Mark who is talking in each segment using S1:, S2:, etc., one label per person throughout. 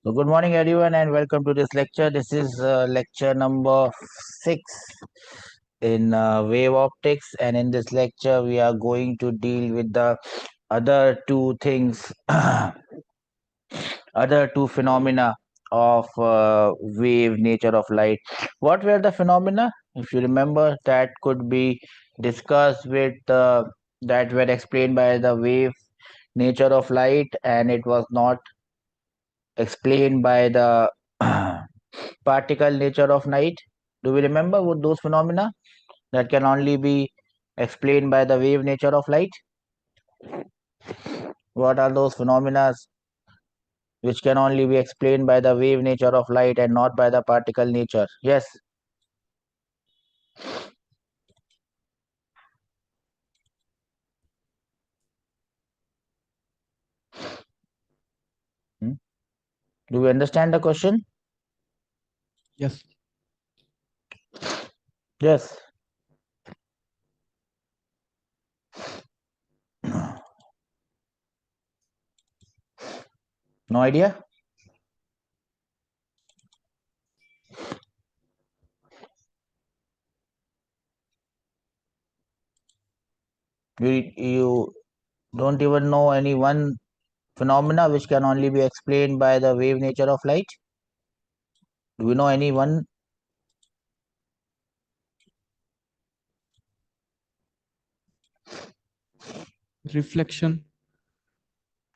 S1: So good morning everyone and welcome to this lecture. This is lecture number 6 in wave optics, and in this lecture we are going to deal with the other two things, other two phenomena of wave nature of light. What were the phenomena? If you remember, that could be discussed with that were explained by the wave nature of light, and it was not explained by the particle nature of light. Do we remember what those phenomena that can only be explained by the wave nature of light? What are those phenomena which can only be explained by the wave nature of light and not by the particle nature? Yes. Hmm? Do we understand the question?
S2: Yes.
S1: Yes. No idea? You don't even know any one phenomena which can only be explained by the wave nature of light? Do we know any one?
S2: Reflection.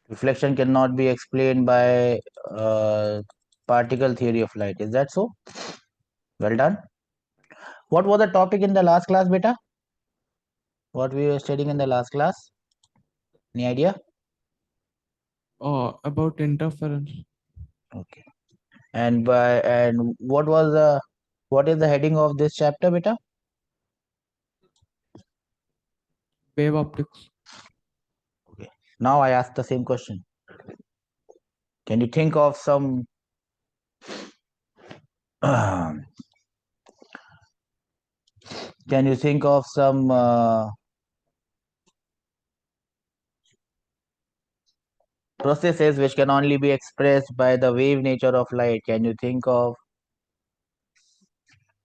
S1: Reflection cannot be explained by particle theory of light. Is that so? Well done. What was the topic in the last class, beta? What we were studying in the last class? Any idea?
S2: About interference.
S1: Okay. And what is the heading of this chapter, beta?
S2: Wave optics.
S1: Okay. Now I ask the same question. Can you think of some can you think of some processes which can only be expressed by the wave nature of light? Can you think of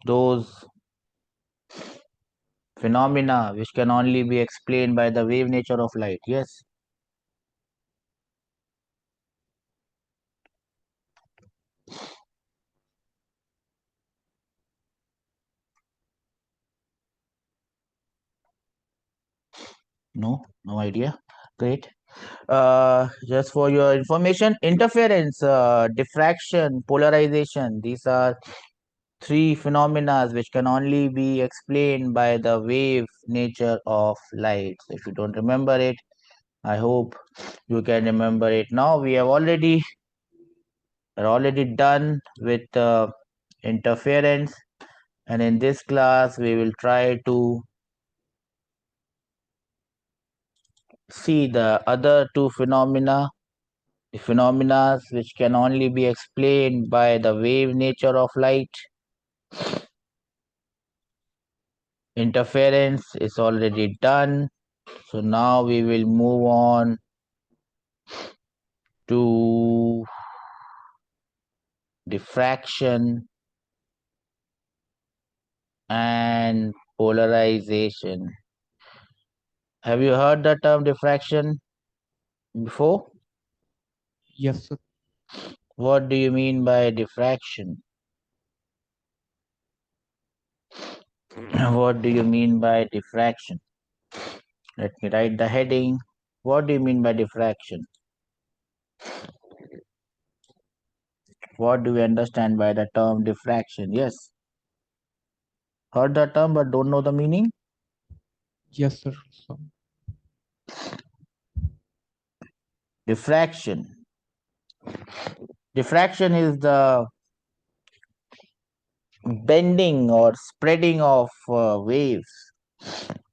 S1: those phenomena which can only be explained by the wave nature of light? Yes. No idea. Great. Just for your information, interference, diffraction, polarization, these are three phenomena which can only be explained by the wave nature of light. So if you don't remember it, I hope you can remember it. Now we have already done with interference, and in this class we will try to see the other two phenomena, the phenomena which can only be explained by the wave nature of light. Interference is already done, so now we will move on to diffraction and polarization. Have you heard the term diffraction before?
S2: Yes, sir.
S1: What do you mean by diffraction? What do you mean by diffraction? Let me write the heading. What do you mean by diffraction? What do we understand by the term diffraction? Yes. Heard the term but don't know the meaning?
S2: Yes, sir. So,
S1: Diffraction. Diffraction is the bending or spreading of waves.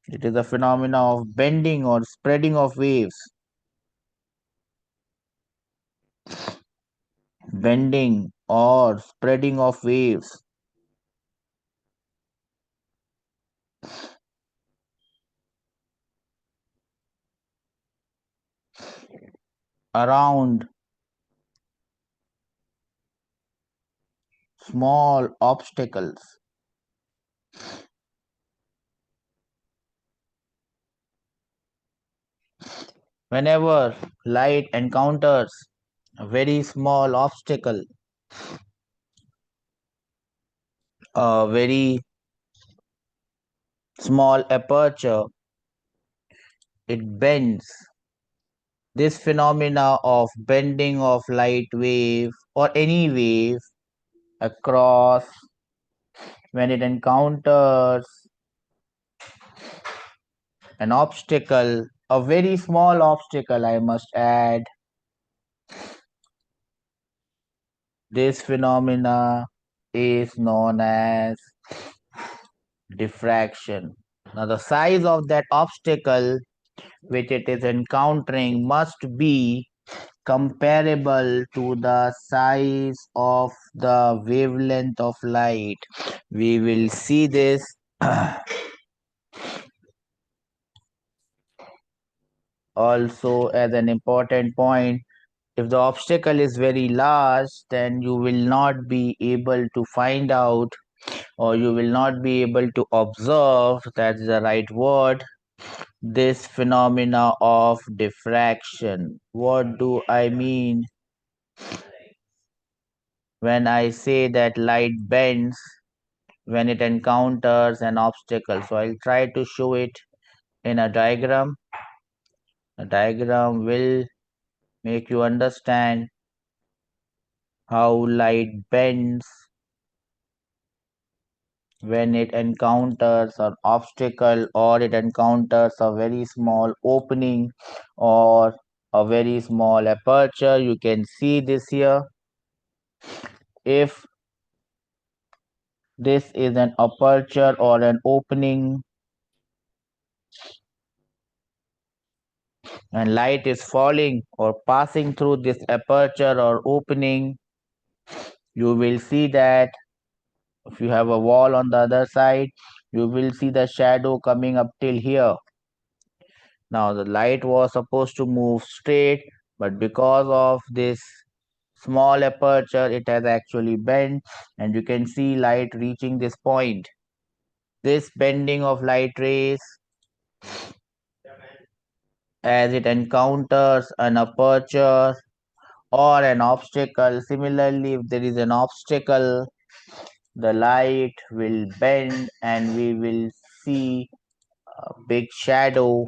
S1: It is a phenomena of bending or spreading of waves. Bending or spreading of waves around small obstacles. Whenever light encounters a very small obstacle, a very small aperture, it bends. This phenomena of bending of light wave or any wave across when it encounters an obstacle, a very small obstacle, I must add, this phenomena is known as diffraction. Now, the size of that obstacle which it is encountering must be comparable to the size of the wavelength of light. We will see this also as an important point. If the obstacle is very large, then you will not be able to find out, or you will not be able to observe, that's the right word, this phenomena of diffraction. What do I mean when I say that light bends when it encounters an obstacle? So I'll try to show it in a diagram. A diagram will make you understand how light bends when it encounters an obstacle, or it encounters a very small opening or a very small aperture. You can see this here. If this is an aperture or an opening and light is falling or passing through this aperture or opening, you will see that if you have a wall on the other side, you will see the shadow coming up till here. Now the light was supposed to move straight, but because of this small aperture, it has actually bent, and you can see light reaching this point. This bending of light rays as it encounters an aperture or an obstacle. Similarly, if there is an obstacle, the light will bend and we will see a big shadow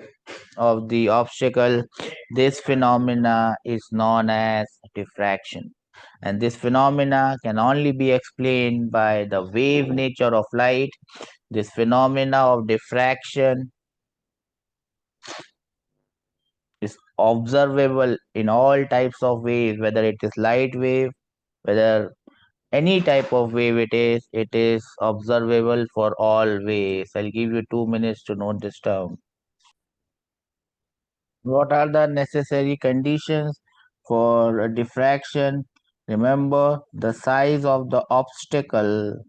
S1: of the obstacle. This phenomena is known as diffraction. And this phenomena can only be explained by the wave nature of light. This phenomena of diffraction is observable in all types of waves, whether it is light wave, whether any type of wave it is observable for all waves. I'll give you 2 minutes to note this down. What are the necessary conditions for diffraction? Remember, the size of the obstacle,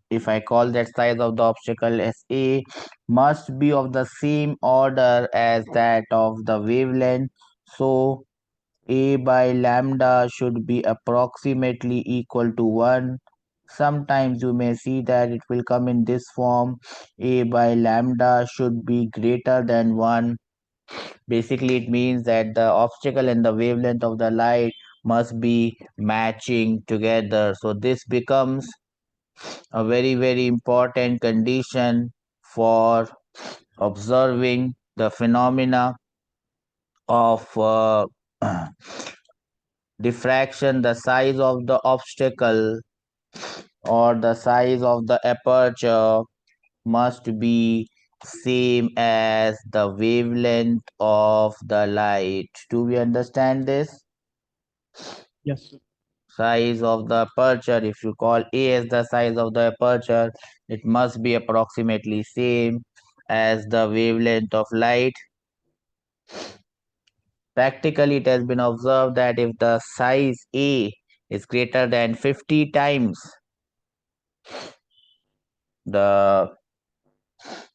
S1: if I call that size of the obstacle as A, must be of the same order as that of the wavelength. So, A by lambda should be approximately equal to 1. Sometimes you may see that it will come in this form. A by lambda should be greater than 1. Basically, it means that the obstacle and the wavelength of the light must be matching together. So this becomes a very, very important condition for observing the phenomena of diffraction. The size of the obstacle or the size of the aperture must be same as the wavelength of the light. Do we understand this?
S2: Yes, sir.
S1: Size of the aperture, if you call A as the size of the aperture, it must be approximately same as the wavelength of light. Practically, it has been observed that if the size A is greater than 50 times the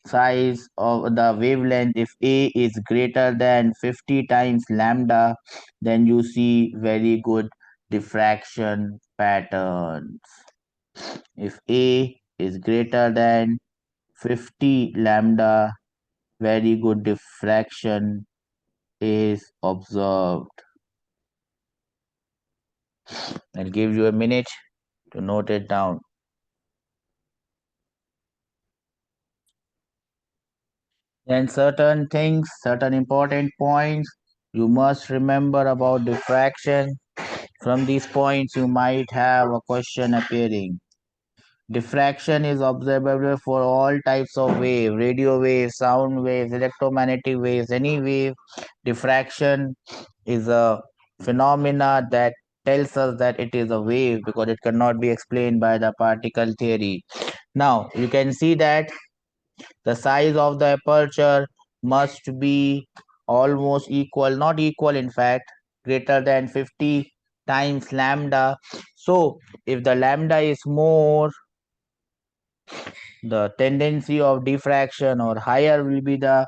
S1: size of the wavelength, if A is greater than 50 times lambda, then you see very good diffraction patterns. If A is greater than 50 lambda, very good diffraction is observed. I'll give you a minute to note it down. Then certain things, certain important points you must remember about diffraction. From these points, you might have a question appearing. Diffraction is observable for all types of wave, radio waves, sound waves, electromagnetic waves, any wave. Diffraction is a phenomena that tells us that it is a wave because it cannot be explained by the particle theory. Now, you can see that the size of the aperture must be almost equal, not equal in fact, greater than 50 times lambda. So, if the lambda is more, the tendency of diffraction or higher will be the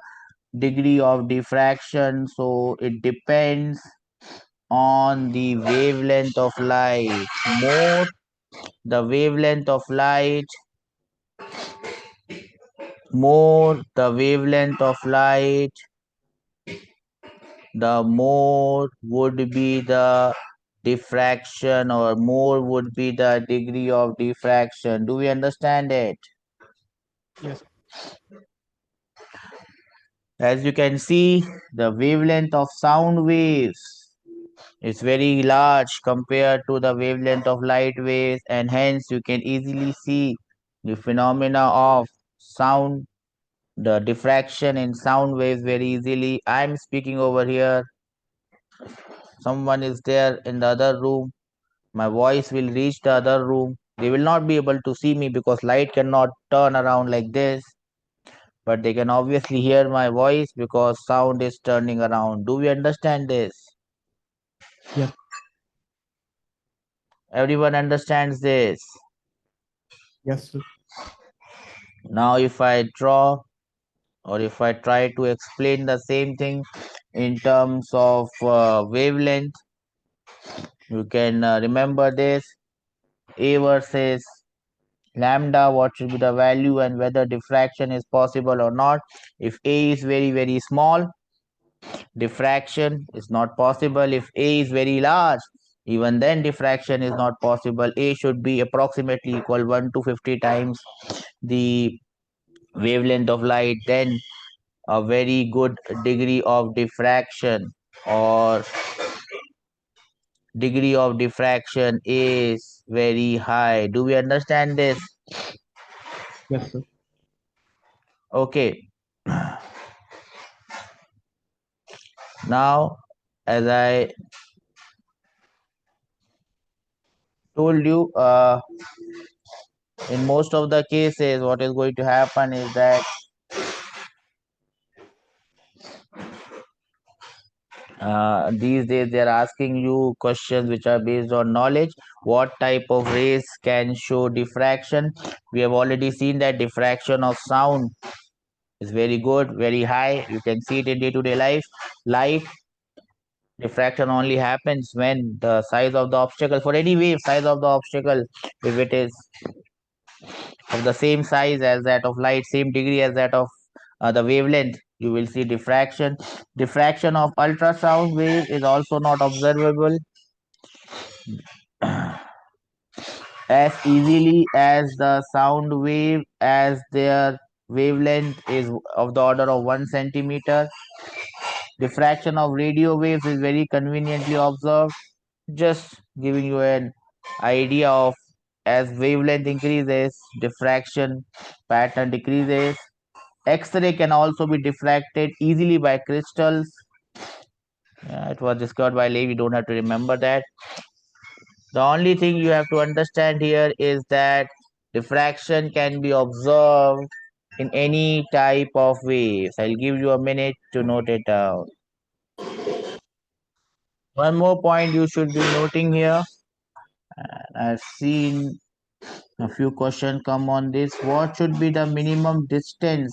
S1: degree of diffraction. So it depends on the wavelength of light. More the wavelength of light, more the wavelength of light, the more would be the diffraction or more would be the degree of diffraction. Do we understand it?
S2: Yes.
S1: As you can see, the wavelength of sound waves is very large compared to the wavelength of light waves, and hence you can easily see the phenomena of sound, the diffraction in sound waves very easily. I'm speaking over here, someone is there in the other room, my voice will reach the other room. They will not be able to see me because light cannot turn around like this, but they can obviously hear my voice because sound is turning around. Do we understand this?
S2: Yes.
S1: Everyone understands this.
S2: Yes, sir.
S1: Now, if I draw or if I try to explain the same thing in terms of wavelength, you can remember this A versus lambda, what should be the value and whether diffraction is possible or not. If A is very, very small, diffraction is not possible. If A is very large, even then diffraction is not possible. A should be approximately equal 1 to 50 times the wavelength of light, then a very good degree of diffraction or degree of diffraction is very high. Do we understand this?
S2: Yes, sir.
S1: Okay. Now, as I told you, in most of the cases, what is going to happen is that these days they are asking you questions which are based on knowledge. What type of rays can show diffraction? We have already seen that diffraction of sound is very good, very high. You can see it in day-to-day life. Light diffraction only happens when the size of the obstacle, for any wave, size of the obstacle, if it is of the same size as that of light, same degree as that of the wavelength, you will see diffraction. Diffraction of ultrasound wave is also not observable as easily as the sound wave, as their wavelength is of the order of 1 centimeter. Diffraction of radio waves is very conveniently observed. Just giving you an idea of as wavelength increases, diffraction pattern decreases. X-ray can also be diffracted easily by crystals. Yeah, it was discovered by Levi. You don't have to remember that. The only thing you have to understand here is that diffraction can be observed in any type of waves. I'll give you a minute to note it down. One more point you should be noting here. I've seen a few questions come on this. What should be the minimum distance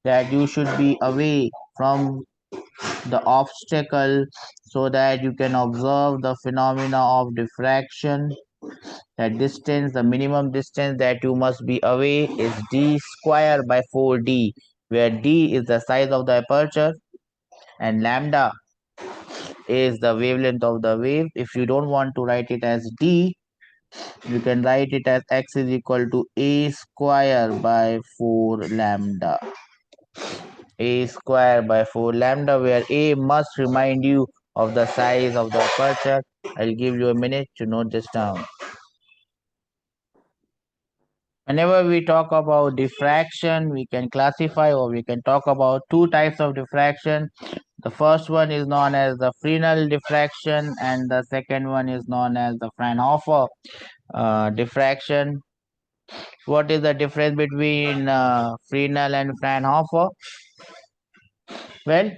S1: that you should be away from the obstacle so that you can observe the phenomena of diffraction. That distance, the minimum distance that you must be away is d square by 4d, where d is the size of the aperture and lambda is the wavelength of the wave. If you don't want to write it as d, you can write it as x is equal to a square by 4 lambda. A square by 4 lambda, where a must remind you of the size of the aperture. I'll give you a minute to note this down. Whenever we talk about diffraction, we can classify or we can talk about two types of diffraction. The first one is known as the Fresnel diffraction, and the second one is known as the Fraunhofer diffraction. What is the difference between Fresnel and Fraunhofer? Well,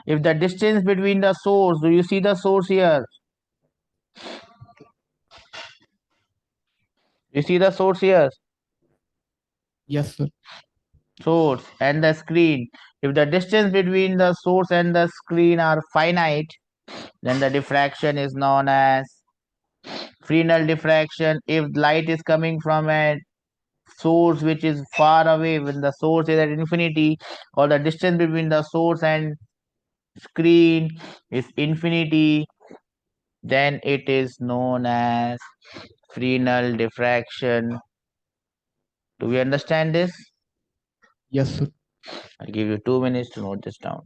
S1: if the distance between the source, do you see the source here? You see the source here?
S2: Yes, sir.
S1: Source and the screen. If the distance between the source and the screen are finite, then the diffraction is known as Fresnel diffraction. If light is coming from a source which is far away, when the source is at infinity, or the distance between the source and screen is infinity, then it is known as Fresnel diffraction. Do we understand this?
S2: Yes, sir.
S1: I'll give you 2 minutes to note this down.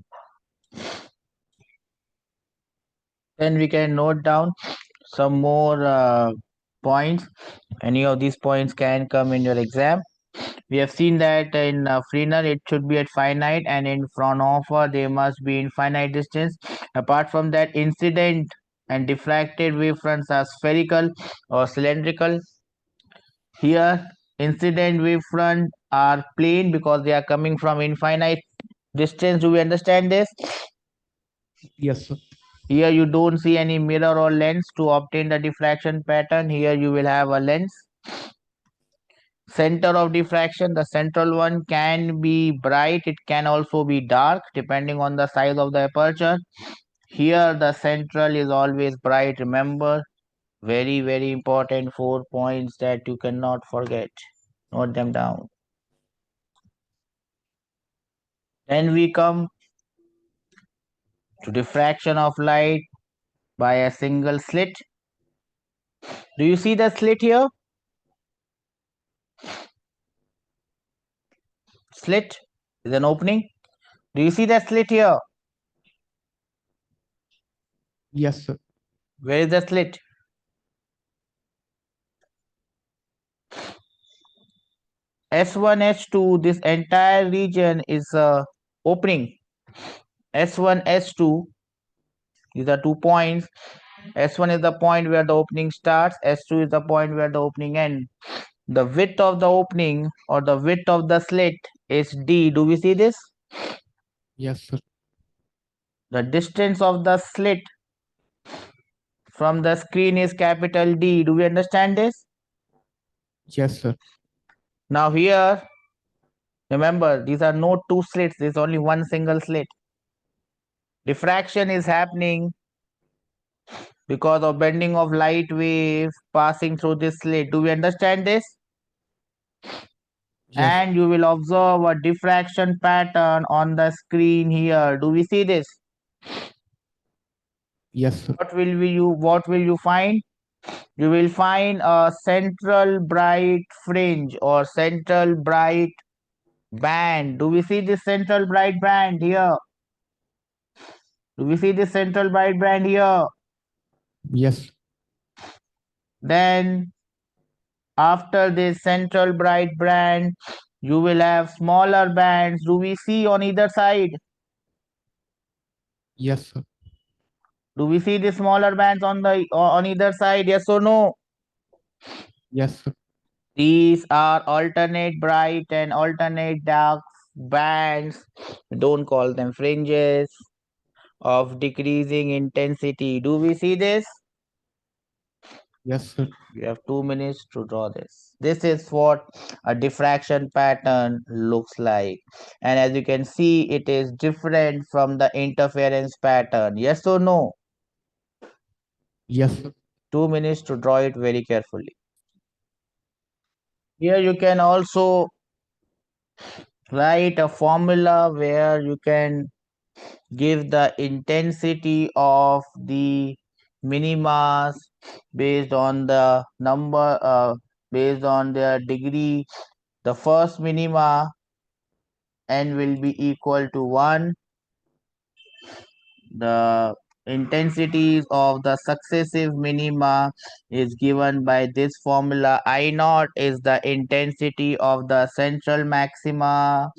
S1: Then we can note down some more points. Any of these points can come in your exam. We have seen that in Fresnel it should be at finite, and in Fraunhofer they must be in finite distance. Apart from that, incident and diffracted wavefronts are spherical or cylindrical. Here, incident wavefront are plane because they are coming from infinite distance. Do we understand this?
S2: Yes, sir.
S1: Here you don't see any mirror or lens to obtain the diffraction pattern. Here you will have a lens. Center of diffraction, the central one can be bright, it can also be dark depending on the size of the aperture. Here the central is always bright. Remember, very important 4 points that you cannot forget. Note them down. Then we come to diffraction of light by a single slit. Do you see the slit here? Slit is an opening. Do you see that slit here?
S2: Yes, sir.
S1: Where is the slit? S1, S2, this entire region is a opening. S1, S2, these are 2 points. S1 is the point where the opening starts. S2 is the point where the opening ends. The width of the opening or the width of the slit is D. Do we see this?
S2: Yes, sir.
S1: The distance of the slit from the screen is capital D. Do we understand this?
S2: Yes, sir.
S1: Now here, remember, these are no two slits. There's only one single slit. Diffraction is happening because of bending of light waves passing through this slit. Do we understand this?
S2: Yes.
S1: And you will observe a diffraction pattern on the screen here. Do we see this?
S2: Yes, sir.
S1: What will you find? You will find a central bright fringe or central bright band. Do we see this central bright band here? Do we see this central bright band here?
S2: Yes.
S1: Then after this central bright band, you will have smaller bands. Do we see on either side?
S2: Yes, sir.
S1: Do we see the smaller bands on either side? Yes or no?
S2: Yes, sir.
S1: These are alternate bright and alternate dark bands. Don't call them fringes of decreasing intensity. Do we see this?
S2: Yes, sir.
S1: You have 2 minutes to draw this. This is what a diffraction pattern looks like. And as you can see, it is different from the interference pattern. Yes or no?
S2: Yes, sir.
S1: 2 minutes to draw it very carefully. Here you can also write a formula where you can give the intensity of the minimas based on the number, based on their degree. The first minima n will be equal to 1. The intensities of the successive minima is given by this formula. I naught is the intensity of the central maxima,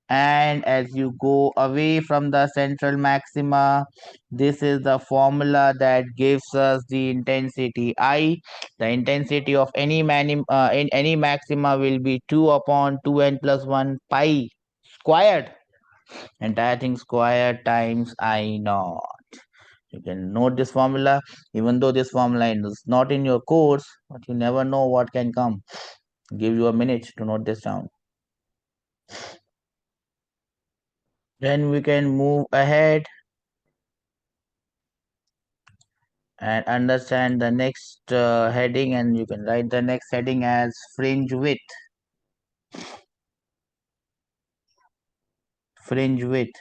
S1: and as you go away from the central maxima, this is the formula that gives us the intensity I. The intensity of any in any maxima will be 2 upon 2n plus 1 pi squared, entire thing squared times I naught. You can note this formula, even though this formula is not in your course, but you never know what can come. Give you a minute to note this down. Then we can move ahead and understand the next heading, and you can write the next heading as fringe width. Fringe width.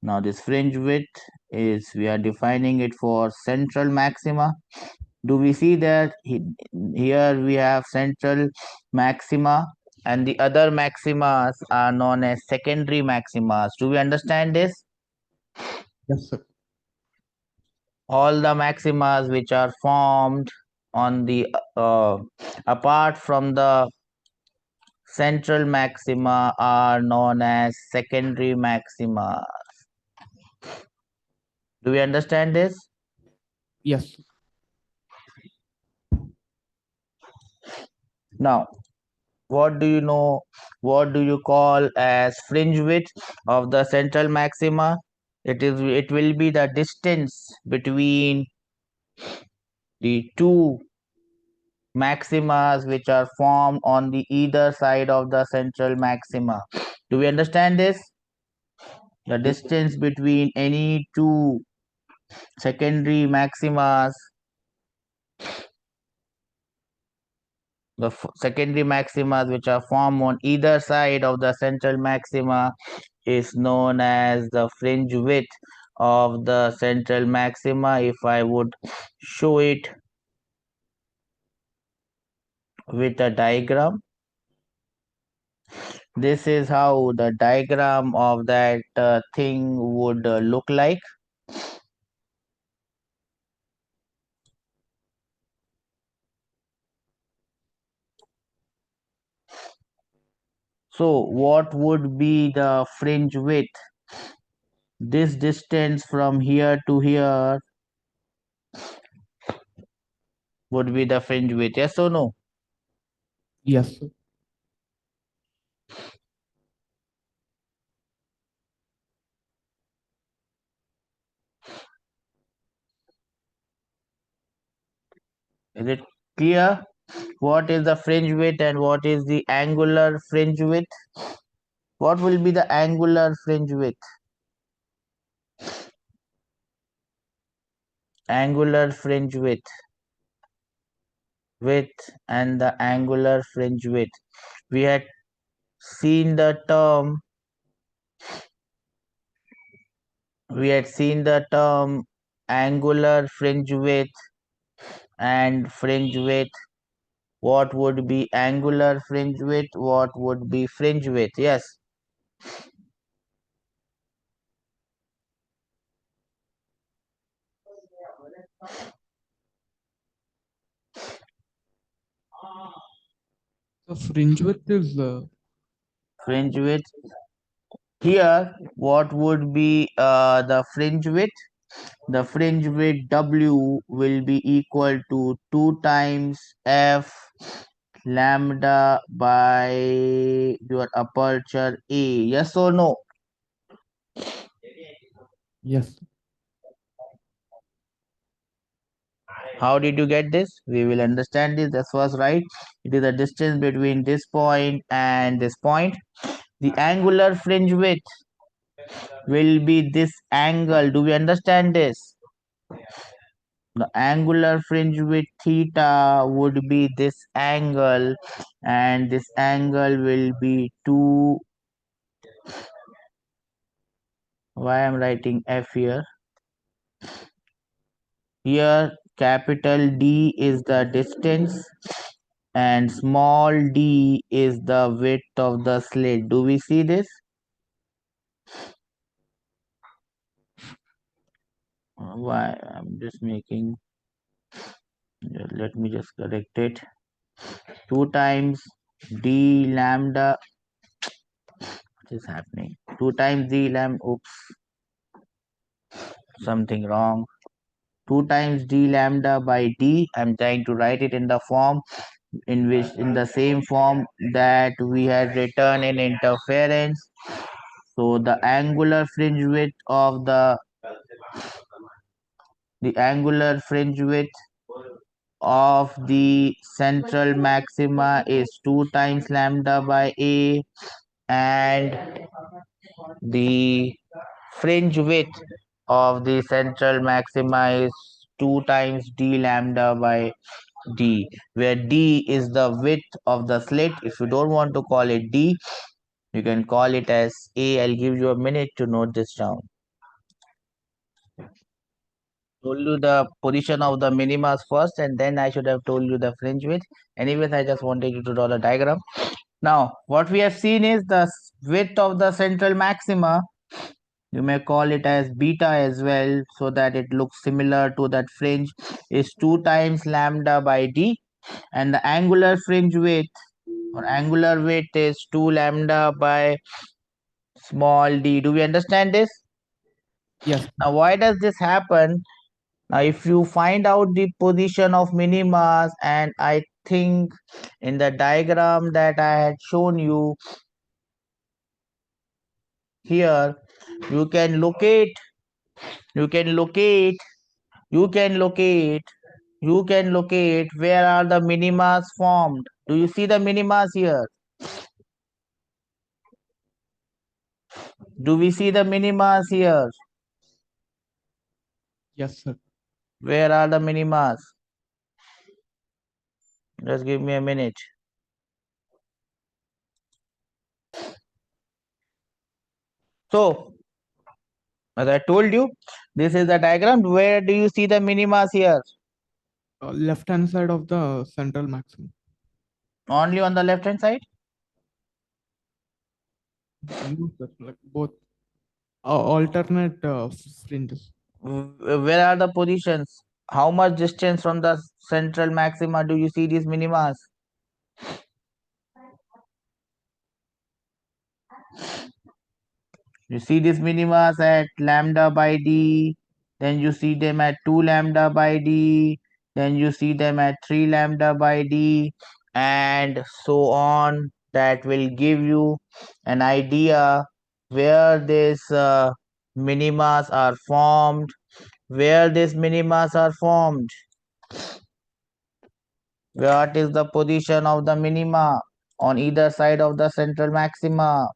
S1: Now, this fringe width is, we are defining it for central maxima. Do we see that here we have central maxima and the other maximas are known as secondary maximas? Do we understand this?
S2: Yes, sir.
S1: All the maximas which are formed on the apart from the central maxima are known as secondary maxima. Do we understand this?
S2: Yes,
S1: Now, what do you know? What do you call as fringe width of the central maxima? It will be the distance between the two maximas which are formed on the either side of the central maxima. Do we understand this? The distance between any two secondary maximas, the secondary maximas which are formed on either side of the central maxima, is known as the fringe width of the central maxima. If I would show it with a diagram, this is how the diagram of that thing would look like. So what would be the fringe width? This distance from here to here would be the fringe width. Yes or no?
S2: yes, sir.
S1: Is it clear? What is the fringe width and what is the angular fringe width? What will be the angular fringe width? Angular fringe width and the angular fringe width. We had seen the term, angular fringe width and fringe width. What would be angular fringe width? What would be fringe width? Yes.
S2: The fringe width is
S1: Fringe width. Here, what would be the fringe width? The fringe width W will be equal to 2 times F lambda by your aperture A. Yes or no?
S2: yes,
S1: How did you get this? We will understand this. That was right. It is the distance between this point and this point. The angular fringe width will be this angle. Do we understand this? The angular fringe with theta would be this angle, and this angle will be 2. Why I'm writing F here? Here capital D is the distance and small d is the width of the slit. Do we see this? Why I'm just making, let me just correct it. 2 times d lambda. What is happening? 2 times d lambda. Oops, something wrong. 2 times d lambda by d. I'm trying to write it in the form in the same form that we had written in interference. So the angular fringe width of the angular fringe width of the central maxima is 2 times lambda by a, and the fringe width of the central maxima is 2 times d lambda by d, where d is the width of the slit. If you don't want to call it d, you can call it as a. I'll give you a minute to note this down. Told you the position of the minimas first, and then I should have told you the fringe width. Anyways, I just wanted you to draw the diagram. Now, what we have seen is the width of the central maxima. You may call it as beta as well, so that it looks similar to that fringe, is 2 times lambda by d, and the angular fringe width or angular width is 2 lambda by small d. Do we understand this?
S2: Yes.
S1: Now, why does this happen? Now, if you find out the position of minimas, and I think in the diagram that I had shown you here, you can locate, you can locate, you can locate, you can locate where are the minimas formed. Do you see the minimas here? Do we see the minimas here?
S2: Yes, sir.
S1: Where are the minimas? Just give me a minute. So, as I told you, this is the diagram. Where do you see the minimas here?
S2: Left hand side of the central maximum.
S1: Only on the left hand side?
S2: No, sir. Like both alternate fringes.
S1: Where are the positions? How much distance from the central maxima do you see these minimas? You see these minimas at lambda by d, then you see them at 2 lambda by d, then you see them at 3 lambda by d, and so on. That will give you an idea where these minimas are formed, where these minimas are formed. What is the position of the minima on either side of the central maxima?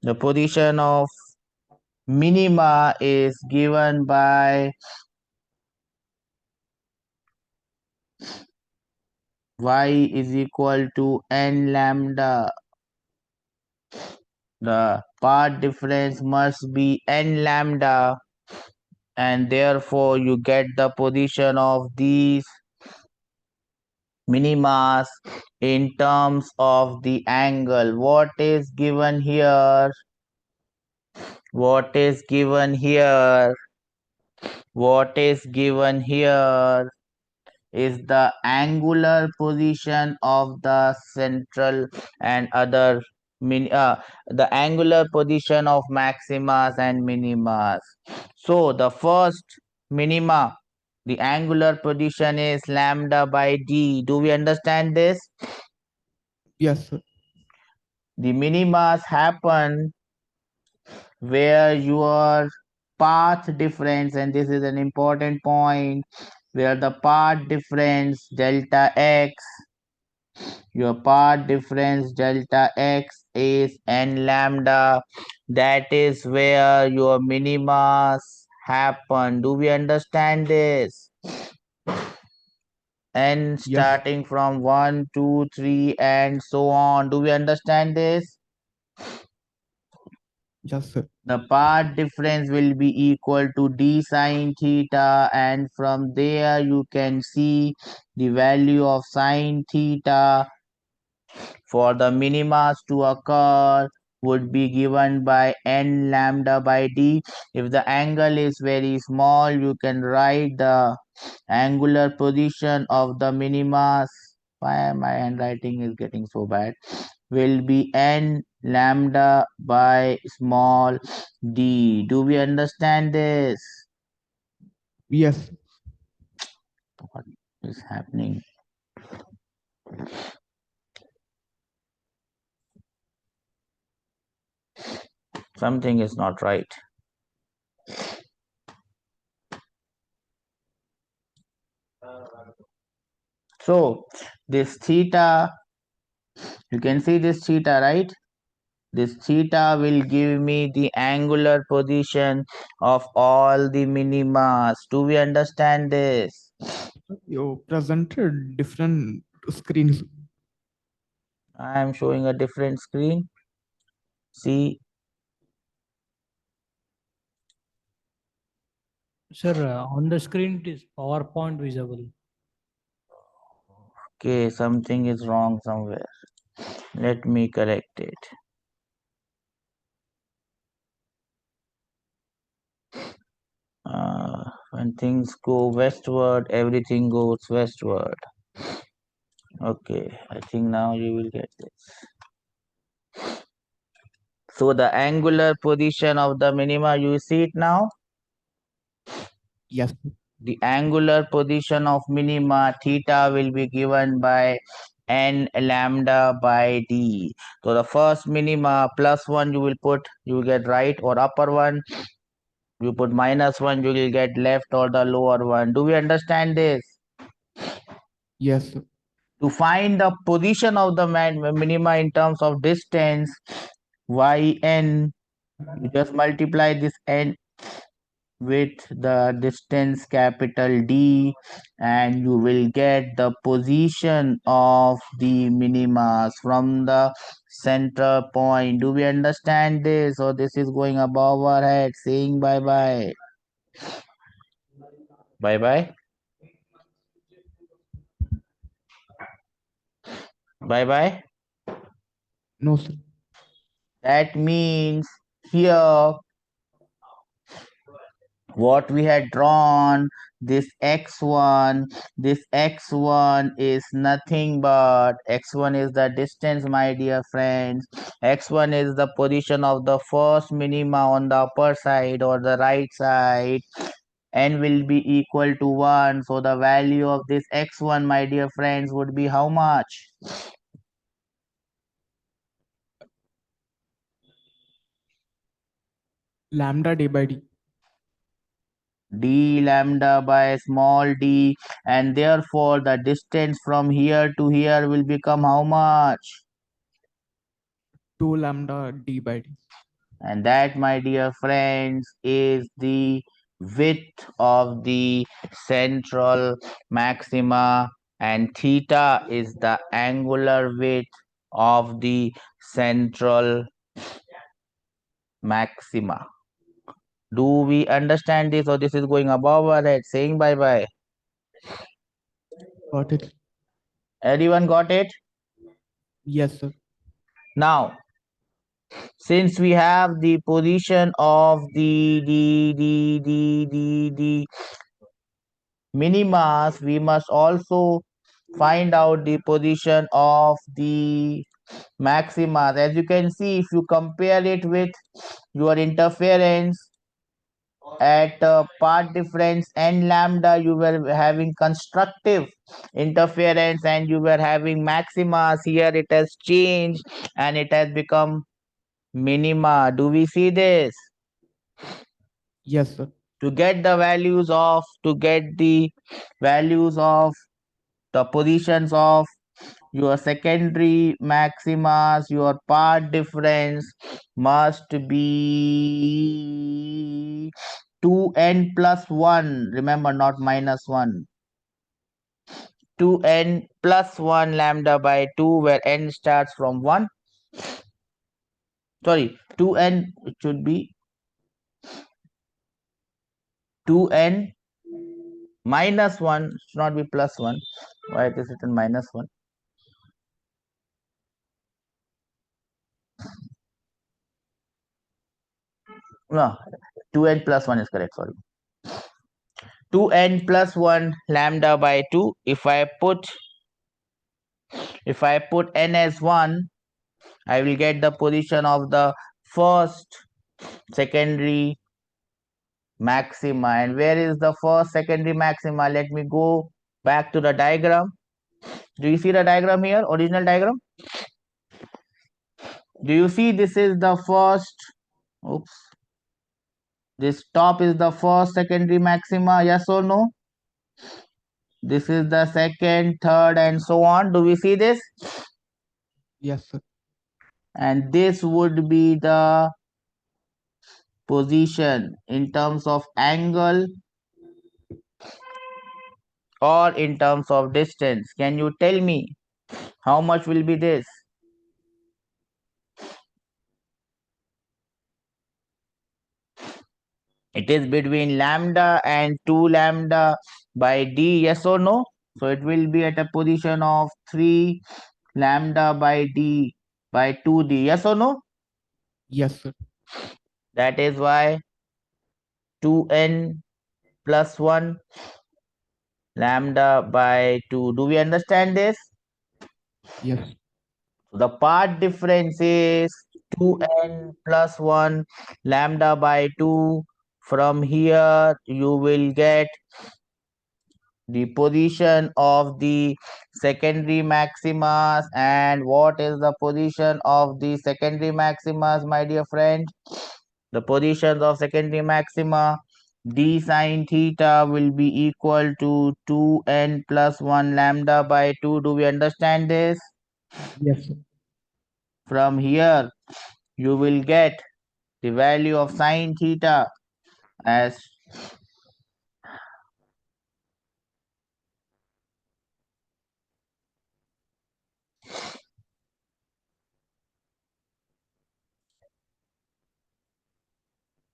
S1: The position of minima is given by y is equal to n lambda. The path difference must be n lambda, and therefore you get the position of these minimas in terms of the angle. What is given here? What is given here? What is given here is the angular position of the central and other the angular position of maximas and minimas. So the first minima, the angular position is lambda by d. Do we understand this?
S2: Yes, sir.
S1: The minimas happen where your path difference, and this is an important point, where the path difference delta x Your path difference delta x is n lambda. That is where your minimas happen. Do we understand this? N
S2: Yes.
S1: starting from 1, 2, 3, and so on. Do we understand this?
S2: Yes, sir.
S1: The path difference will be equal to d sine theta, and from there you can see the value of sine theta for the minimas to occur would be given by n lambda by d. If the angle is very small, you can write the angular position of the minimas. Why my handwriting is getting so bad? Will be n lambda by small d. Do we understand this?
S2: Yes.
S1: What is happening? Something is not right. So this theta, you can see this theta, right? This theta will give me the angular position of all the minimas. Do we understand this?
S2: You presented different screens.
S1: I am showing a different screen. See,
S3: Sir, on the screen it is PowerPoint visible.
S1: okay, something is wrong somewhere. Let me correct it. When things go westward, everything goes westward. Okay, I think now you will get this. So the angular position of the minima, you see it now?
S2: Yes.
S1: The angular position of minima theta will be given by n lambda by d. So the first minima plus 1 you will put, you will get right, or upper one. You put minus 1, you will get left or the lower one. Do we understand this?
S2: Yes, sir.
S1: To find the position of the minima in terms of distance, yn, you just multiply this n with the distance capital D, and you will get the position of the minimas from the center point. Do we understand this, or this is going above our head saying bye bye? Bye bye. Bye bye.
S2: No, sir.
S1: That means here what we had drawn, this x1 is nothing but x1 is the distance, my dear friends. X1 is the position of the first minima on the upper side or the right side. N will be equal to 1, so the value of this x1, my dear friends, would be how much?
S2: Lambda d by d.
S1: D lambda by small d, and therefore the distance from here to here will become how much?
S2: 2 lambda d by d.
S1: And that, my dear friends, is the width of the central maxima, and theta is the angular width of the central maxima. Do we understand this, or this is going above our head saying bye bye?
S2: Got it?
S1: Everyone got it?
S2: Yes, sir.
S1: Now, since we have the position of the minimas, we must also find out the position of the maximas. As you can see, if you compare it with your interference at path difference n lambda, you were having constructive interference and you were having maximas. Here it has changed and it has become minima. Do we see this?
S2: Yes, sir.
S1: To get the values of, the positions of your secondary maximas, your part difference must be 2n plus 1. Remember, not minus 1. 2n plus 1 lambda by 2, where n starts from 1. Sorry, 2n, it should be 2n minus 1, should not be plus 1. Why it is written minus 1? No, 2n plus 1 is correct, sorry. 2n plus 1 lambda by 2. If I put n as 1, I will get the position of the first secondary maxima. And where is the first secondary maxima? Let me go back to the diagram. Do you see the diagram here? Original diagram? Do you see this is the first? Oops. This top is the first secondary maxima, yes or no? This is the second, third, and so on. Do we see this?
S2: Yes, sir.
S1: And this would be the position in terms of angle or in terms of distance. Can you tell me how much will be this? It is between lambda and 2 lambda by d, yes or no? So it will be at a position of 3 lambda by d by 2d, yes or no?
S2: Yes, sir.
S1: That is why 2n plus 1 lambda by 2. Do we understand this?
S2: Yes.
S1: So the part difference is 2n plus 1 lambda by 2. From here you will get the position of the secondary maximas. And what is the position of the secondary maximas, my dear friend? The positions of secondary maxima, d sine theta will be equal to 2n plus 1 lambda by 2. Do we understand this?
S2: Yes, sir.
S1: From here you will get the value of sine theta as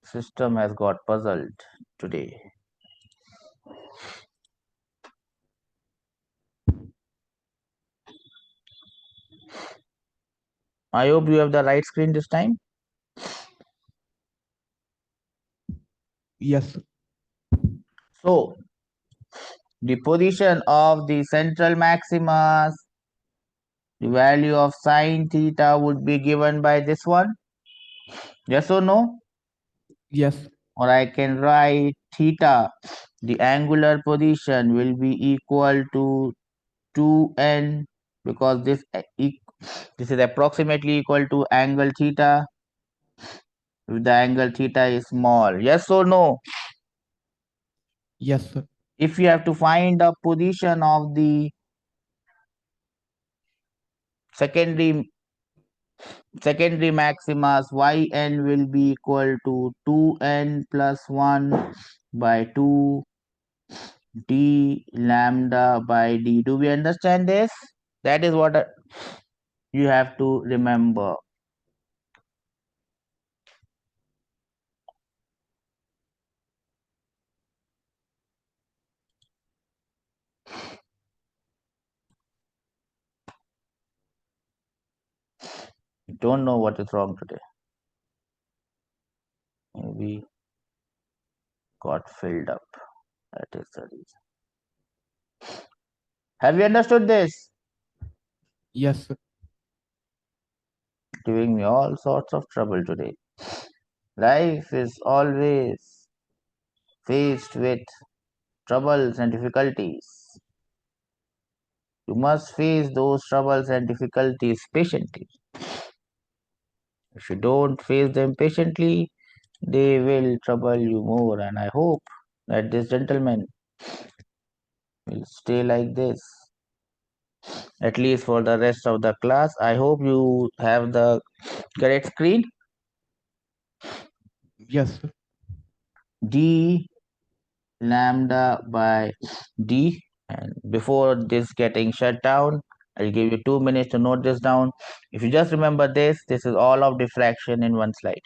S1: system has got puzzled today. I hope you have the right screen this time.
S2: Yes, sir.
S1: So the position of the central maximas, the value of sine theta would be given by this one. Yes or no?
S2: Yes.
S1: Or I can write theta, the angular position will be equal to 2n, because this is approximately equal to angle theta if the angle theta is small. Yes or no?
S2: Yes, sir.
S1: If you have to find the position of the secondary maximas, yn will be equal to 2n plus 1 by 2 d lambda by d. Do we understand this? That is what you have to remember. Don't know what is wrong today. Maybe got filled up. That is the reason. Have you understood this?
S2: Yes, sir.
S1: Giving me all sorts of trouble today. Life is always faced with troubles and difficulties. You must face those troubles and difficulties patiently. If you don't face them patiently, they will trouble you more. And I hope that this gentleman will stay like this. at least for the rest of the class. I hope you have the correct screen.
S2: Yes, sir.
S1: D lambda by D. And before this getting shut down, I'll give you 2 minutes to note this down. If you just remember this is all of diffraction in one slide.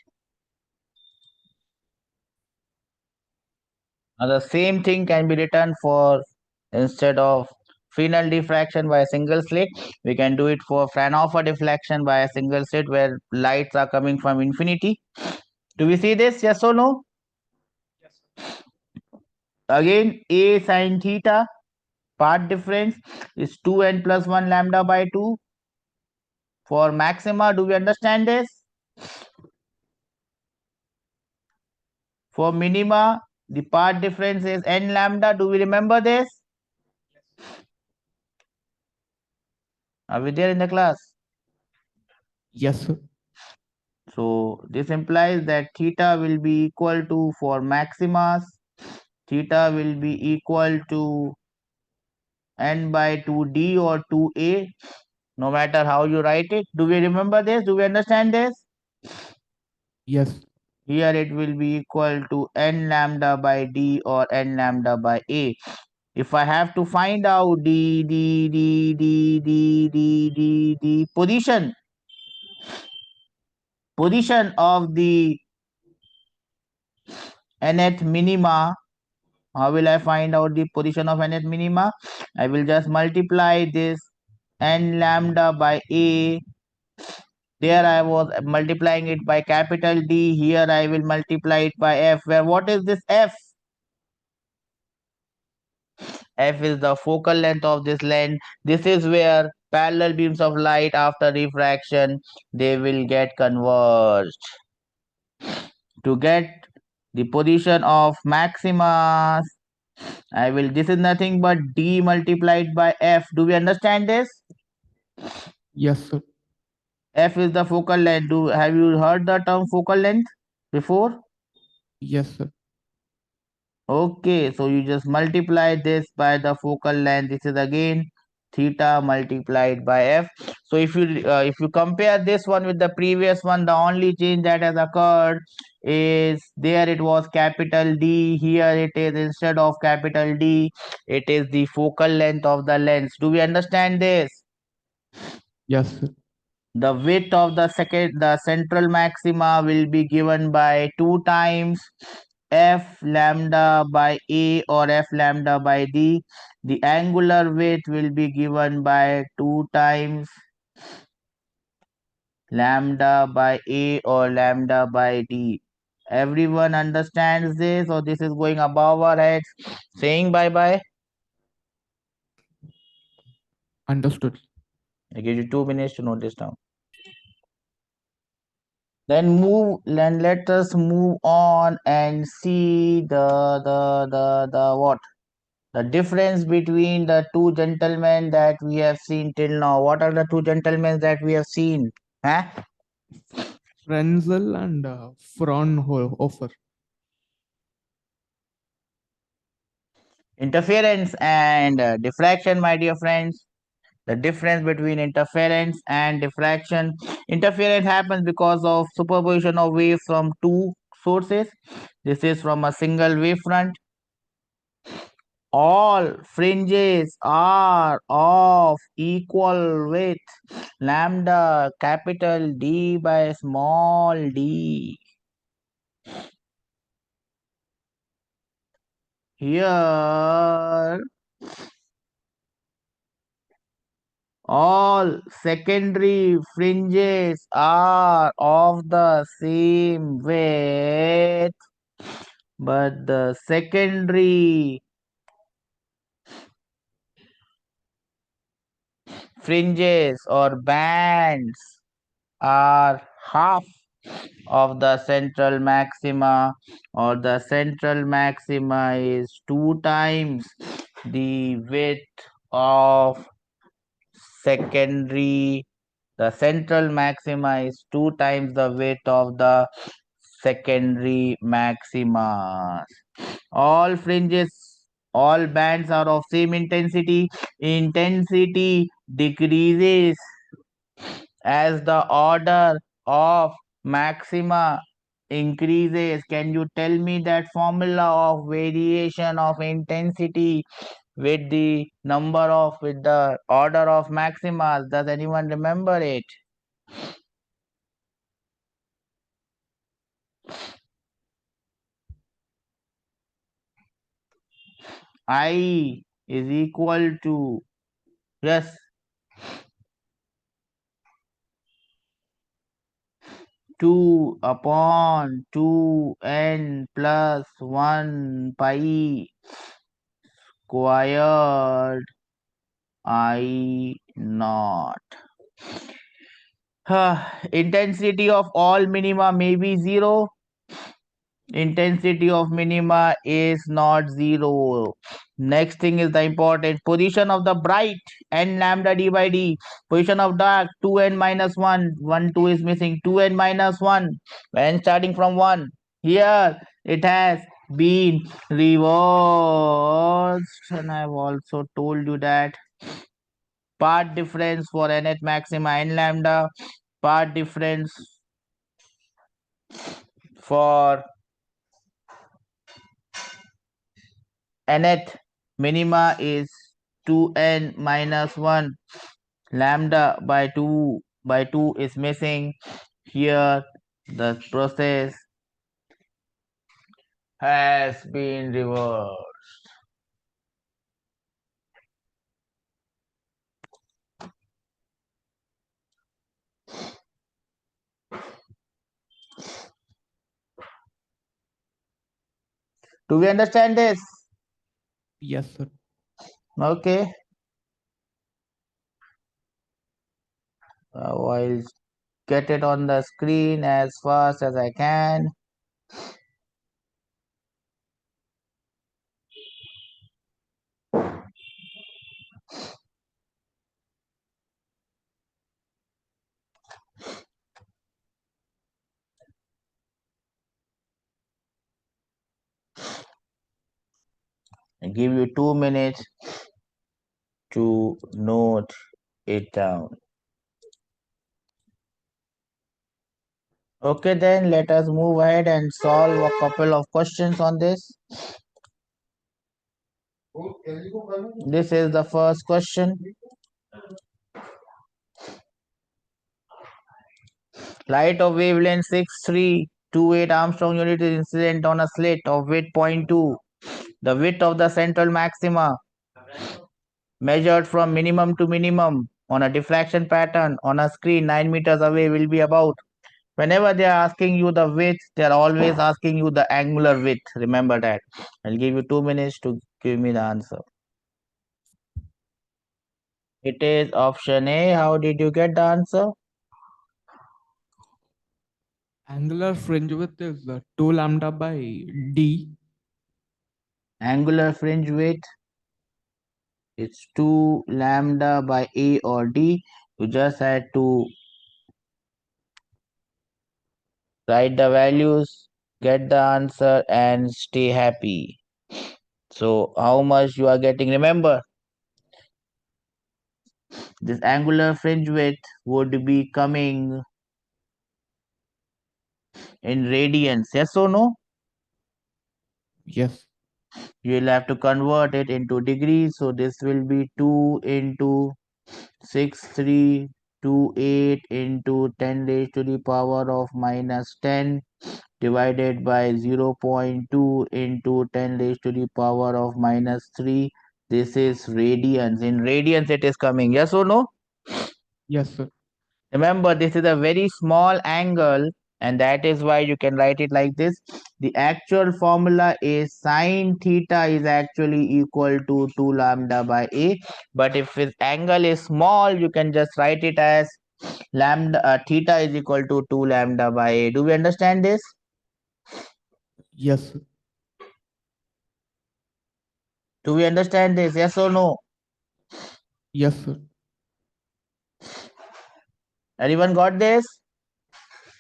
S1: Now the same thing can be written for, instead of Fresnel diffraction by a single slit, we can do it for Fraunhofer diffraction by a single slit where lights are coming from infinity. Do we see this? Yes or no? Again, A sine theta path difference is 2n plus 1 lambda by 2. For maxima, do we understand this? For minima, the path difference is n lambda. Do we remember this? Are we there in the class?
S2: Yes, sir.
S1: So this implies that theta will be equal to, for maximas, theta will be equal to n by 2d or 2a, no matter how you write it. Do we remember this? Do we understand this?
S2: Yes,
S1: Here it will be equal to n lambda by d or n lambda by a. If I have to find out the position of the nth minima, how will I find out the position of nth minima? I will just multiply this n lambda by a. There I was multiplying it by capital D. Here I will multiply it by f. Where what is this f? F is the focal length of this lens. This is where parallel beams of light after refraction, they will get converged. To get the position of maximas, I will, this is nothing but D multiplied by F. Do we understand this?
S2: yes, sir.
S1: F is the focal length. Have you heard the term focal length before?
S2: Yes, sir.
S1: Okay, so you just multiply this by the focal length. This is again theta multiplied by f. So if you compare this one with the previous one, the only change that has occurred is, there it was capital D, here it is, instead of capital D, it is the focal length of the lens. Do we understand this?
S2: Yes, sir.
S1: The width of the central maxima will be given by 2 times f lambda by a or f lambda by d. The angular width will be given by 2 times lambda by a or lambda by d. Everyone understands this, or this is going above our heads? Saying bye bye.
S2: Understood.
S1: I give you 2 minutes to note this down. Then let us move on and see the what? The difference between the two gentlemen that we have seen till now. What are the two gentlemen that we have seen? Huh?
S2: Frenzel and Fraunhofer.
S1: Interference and diffraction, my dear friends. The difference between interference and diffraction. Interference happens because of superposition of waves from two sources. This is from a single wavefront. All fringes are of equal width, lambda capital D by small d. Here, all secondary fringes are of the same width, but the secondary fringes or bands are half of the central maxima, or the central maxima is 2 times the width of secondary. The central maxima is 2 times the width of the secondary maxima. All fringes all bands are of same intensity. Intensity decreases as the order of maxima increases. Can you tell me that formula of variation of intensity with the with the order of maximas? Does anyone remember it? I is equal to, yes, 2 upon 2n plus 1 pi squared I naught. Intensity of all minima may be 0. Intensity of minima is not 0. Next thing is the important position of the bright, n lambda d by d. Position of dark, 2n minus 1. 1, 2 is missing. 2n minus 1. When starting from 1. Here it has been reversed. And I've also told you that path difference for nth maxima n lambda, path difference for nth minima is 2n minus 1. Lambda by 2 is missing. Here the process has been reversed. Do we understand this?
S2: Yes, sir.
S1: Okay. I'll get it on the screen as fast as I can. I give you 2 minutes to note it down. Okay, then let us move ahead and solve a couple of questions on this. This is the first question. Light of wavelength 6328 Armstrong unit is incident on a slit of width 0.2. The width of the central maxima measured from minimum to minimum on a diffraction pattern on a screen 9 meters away will be about. Whenever they are asking you the width, they are always asking you the angular width. Remember that. I'll give you 2 minutes to give me the answer. It is option A. How did you get the answer?
S2: Angular fringe width is 2 lambda by d.
S1: Angular fringe width, it's 2 lambda by A or D. You just had to write the values, get the answer, and stay happy. So, how much you are getting? Remember, this angular fringe width would be coming in radians. Yes or no?
S2: Yes.
S1: You'll have to convert it into degrees. So, this will be 2 into 6328 into 10 raised to the power of minus 10 divided by 0.2 into 10 raised to the power of minus 3. This is radians. In radians it is coming. Yes or no?
S2: Yes, sir.
S1: Remember, this is a very small angle, and that is why you can write it like this. The actual formula is sine theta is actually equal to 2 lambda by A. But if its angle is small, you can just write it as theta is equal to 2 lambda by A. Do we understand this?
S2: Yes, sir.
S1: Do we understand this? Yes or no?
S2: Yes, sir.
S1: Anyone got this?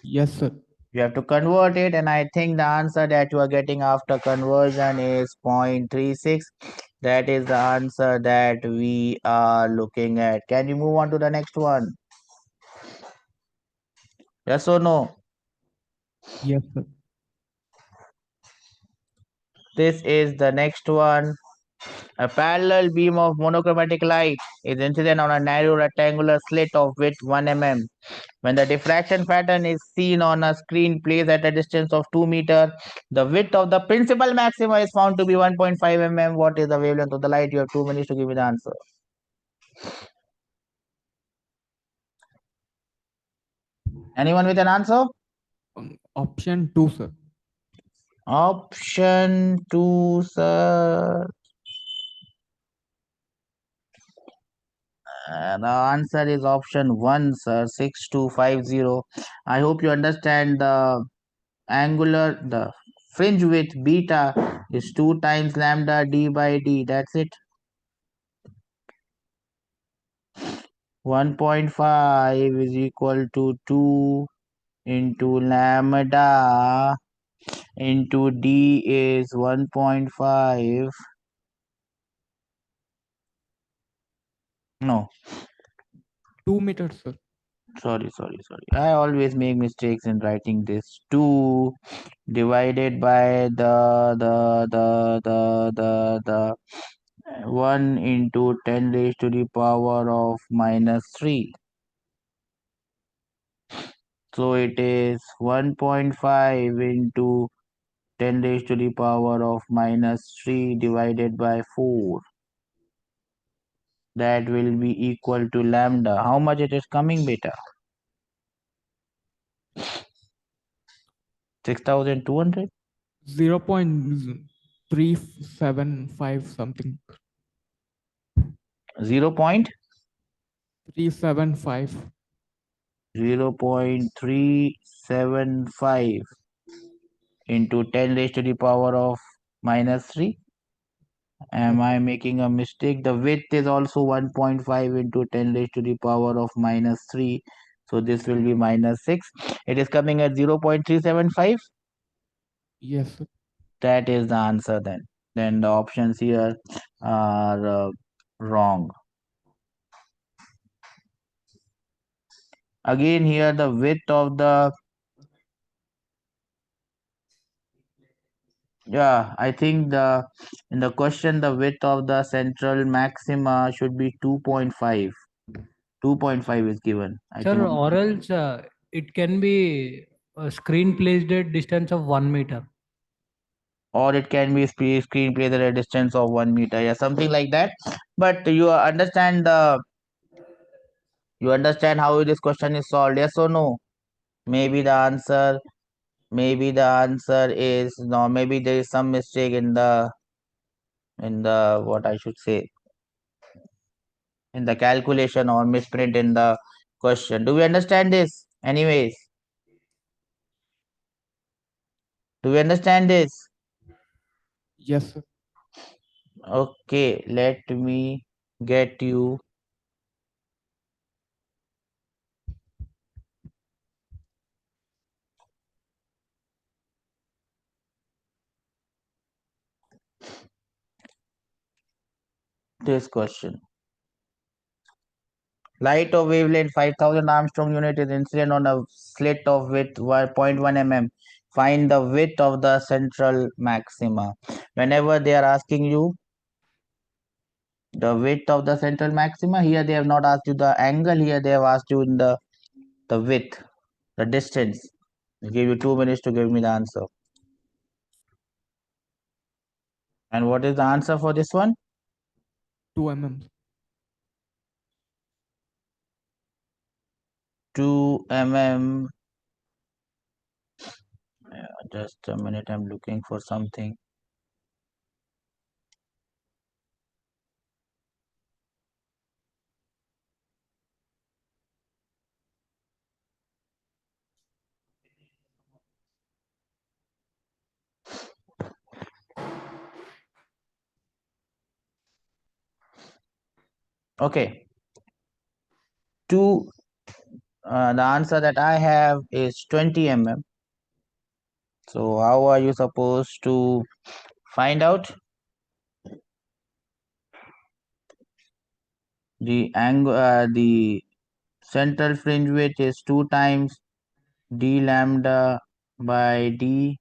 S2: Yes, sir.
S1: You have to convert it, and I think the answer that you are getting after conversion is 0.36. That is the answer that we are looking at. Can you move on to the next one? Yes or no?
S2: Yes, sir.
S1: This is the next one. A parallel beam of monochromatic light is incident on a narrow rectangular slit of width 1 mm. When the diffraction pattern is seen on a screen placed at a distance of 2 meters, the width of the principal maxima is found to be 1.5 mm. What is the wavelength of the light? You have 2 minutes to give me the answer. Anyone with an answer?
S2: Option 2, sir.
S1: Option 2, sir. The answer is option 1, sir. 6250. I hope you understand the fringe width beta is 2 times lambda d by d. That's it. 1.5 is equal to 2 into lambda into d is 1.5. No,
S2: 2 meters, sir.
S1: sorry. I always make mistakes in writing this. 2 divided by the 1 into 10 raised to the power of minus 3. So it is 1.5 into 10 raised to the power of minus 3 divided by 4. That will be equal to lambda. How much it is coming, beta? 6,200?
S2: 0.375 something. 375.
S1: 0.375 into 10 raised to the power of minus 3. Am I making a mistake? The width is also 1.5 into 10 raised to the power of minus 3. So this will be minus 6. It is coming at 0.375.
S2: Yes, sir.
S1: That is the answer then. Then the options here are wrong. Again here the width of the, yeah, I think in the question the width of the central maxima should be 2.5. 2.5 is given. I
S3: Sir,
S1: think,
S3: or else it can be a screen placed at distance of 1 meter.
S1: or it can be screen placed at a distance of 1 meter, yeah, something like that. But you understand how this question is solved, yes or no? Maybe the answer, is no, maybe there is some mistake in the what I should say, in the calculation, or misprint in the question. Do we understand this? Anyways, do we understand this?
S2: Yes, sir.
S1: Okay, let me get you this question. Light of wavelength 5000 Armstrong unit is incident on a slit of width 0.1 mm. Find the width of the central maxima. Whenever they are asking you the width of the central maxima, here they have not asked you the angle, here they have asked you in the width, the distance. I'll give you 2 minutes to give me the answer. And what is the answer for this one?
S2: 2 mm.
S1: 2 mm. Just a minute, I'm looking for something. Okay. The answer that I have is 20 mm. So how are you supposed to find out? The angle, the central fringe width is 2 times d lambda by d.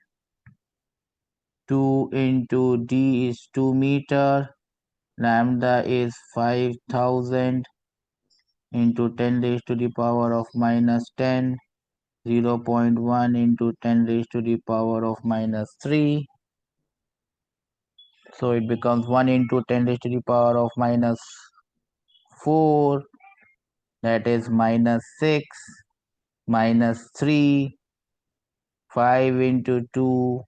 S1: 2 into d is 2 meter. Lambda is 5000 into 10 raised to the power of minus 10. 0.1 into 10 raised to the power of minus 3. So it becomes 1 into 10 raised to the power of minus 4. That is minus 6 minus 3. 5 into 2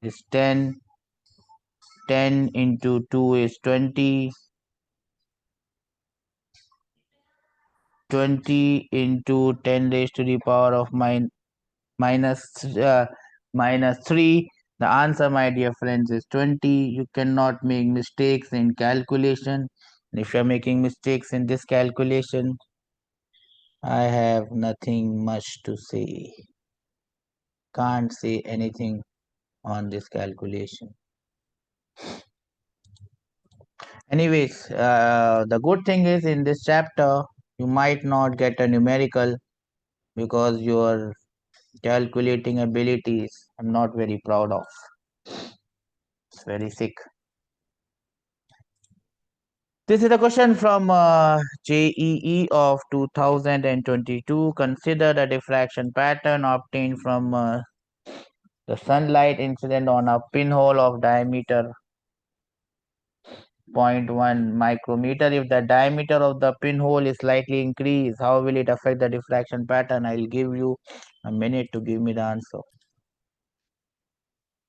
S1: is 10. 10 into 2 is 20. 20 into 10 raised to the power of minus 3. The answer, my dear friends, is 20. You cannot make mistakes in calculation. If you're making mistakes in this calculation, I have nothing much to say. Can't say anything on this calculation. Anyways, the good thing is in this chapter, you might not get a numerical because your calculating abilities I'm not very proud of. It's very sick. This is a question from JEE of 2022. Consider the diffraction pattern obtained from the sunlight incident on a pinhole of diameter 0.1 micrometer. If the diameter of the pinhole is slightly increased, how will it affect the diffraction pattern? I'll give you a minute to give me the answer.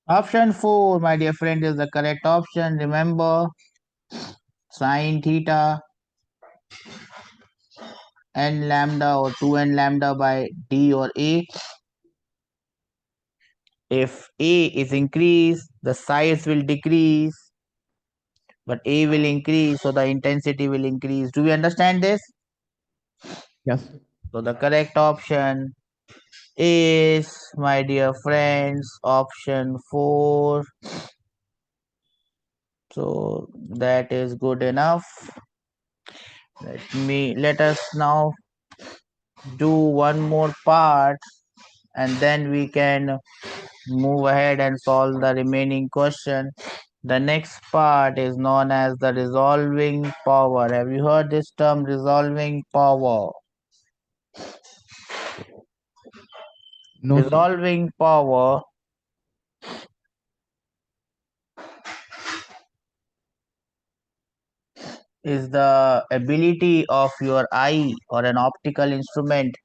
S1: Option 4, my dear friend, is the correct option. Remember, sine theta n lambda or 2n lambda by d or a. If a is increased, the size will decrease, but a will increase, so the intensity will increase. Do we understand this?
S2: Yes.
S1: So the correct option is, my dear friends, option 4. So that is good enough. Let us now do one more part, and then we can move ahead and solve the remaining question. The next part is known as the resolving power. Have you heard this term, resolving power?
S2: No, sir.
S1: Resolving power is the ability of your eye or an optical instrument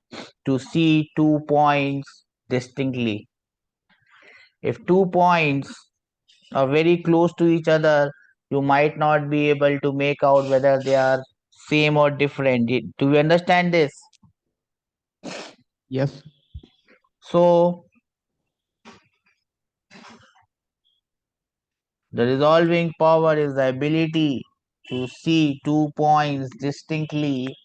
S1: to see 2 points distinctly. If 2 points are very close to each other, you might not be able to make out whether they are same or different. Do you understand this?
S2: Yes.
S1: So the resolving power is the ability to see 2 points distinctly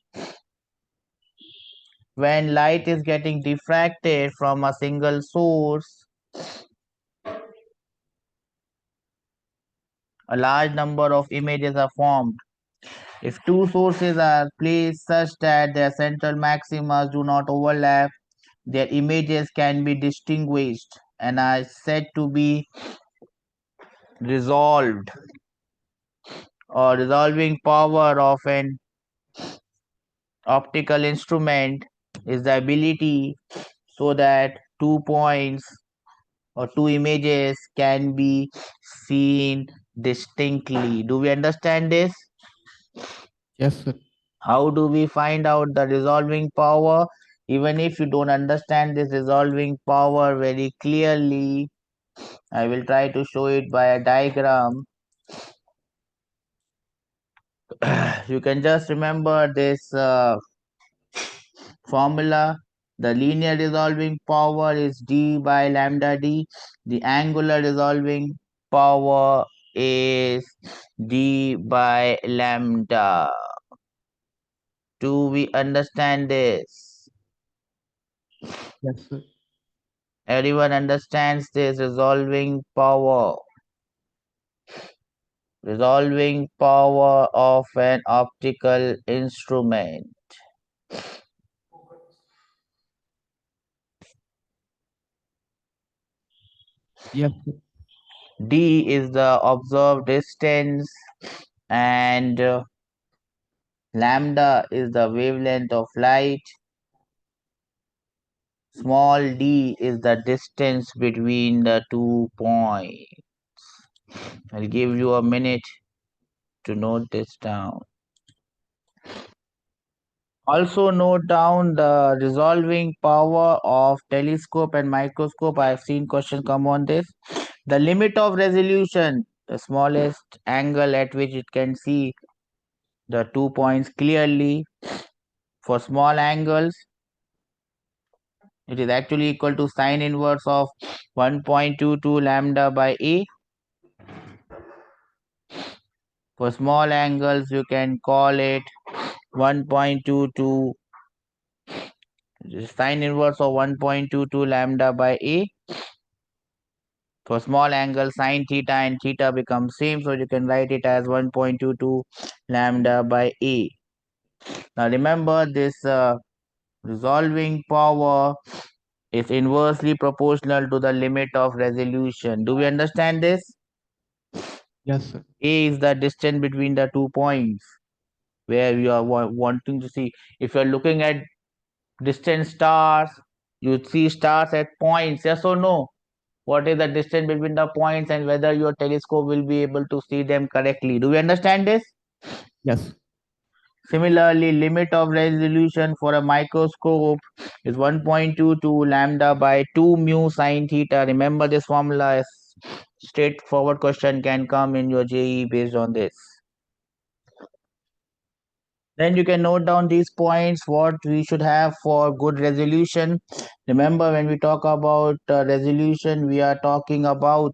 S1: when light is getting diffracted from a single source. A large number of images are formed. If two sources are placed such that their central maximas do not overlap, their images can be distinguished and are said to be resolved. Or resolving power of an optical instrument is the ability so that 2 points or two images can be seen distinctly. Do we understand this?
S2: Yes, sir.
S1: How do we find out the resolving power? Even if you don't understand this resolving power very clearly, I will try to show it by a diagram. You can just remember this formula. The linear resolving power is d by lambda d. The angular resolving power is d by lambda. Do we understand this?
S2: Yes, sir.
S1: Everyone understands this resolving power. Resolving power of an optical instrument.
S2: Yes, sir.
S1: D is the observed distance, and lambda is the wavelength of light. Small d is the distance between the 2 points. I'll give you a minute to note this down. Also note down the resolving power of telescope and microscope. I've seen questions come on this. The limit of resolution, the smallest angle at which it can see the 2 points clearly. For small angles, it is actually equal to sine inverse of 1.22 lambda by A. For small angles, you can call it 1.22 sine inverse of 1.22 lambda by A. For small angle, sine theta and theta become same, so you can write it as 1.22 lambda by A. Now remember, this resolving power is inversely proportional to the limit of resolution. Do we understand this?
S2: Yes, sir.
S1: A is the distance between the 2 points where you are wanting to see. If you are looking at distant stars, you see stars at points, yes or no? What is the distance between the points and whether your telescope will be able to see them correctly? Do we understand this?
S2: Yes.
S1: Similarly, limit of resolution for a microscope is 1.22 lambda by 2 mu sine theta. Remember this formula. Straightforward question can come in your JEE based on this. Then you can note down these points, what we should have for good resolution. Remember, when we talk about resolution, we are talking about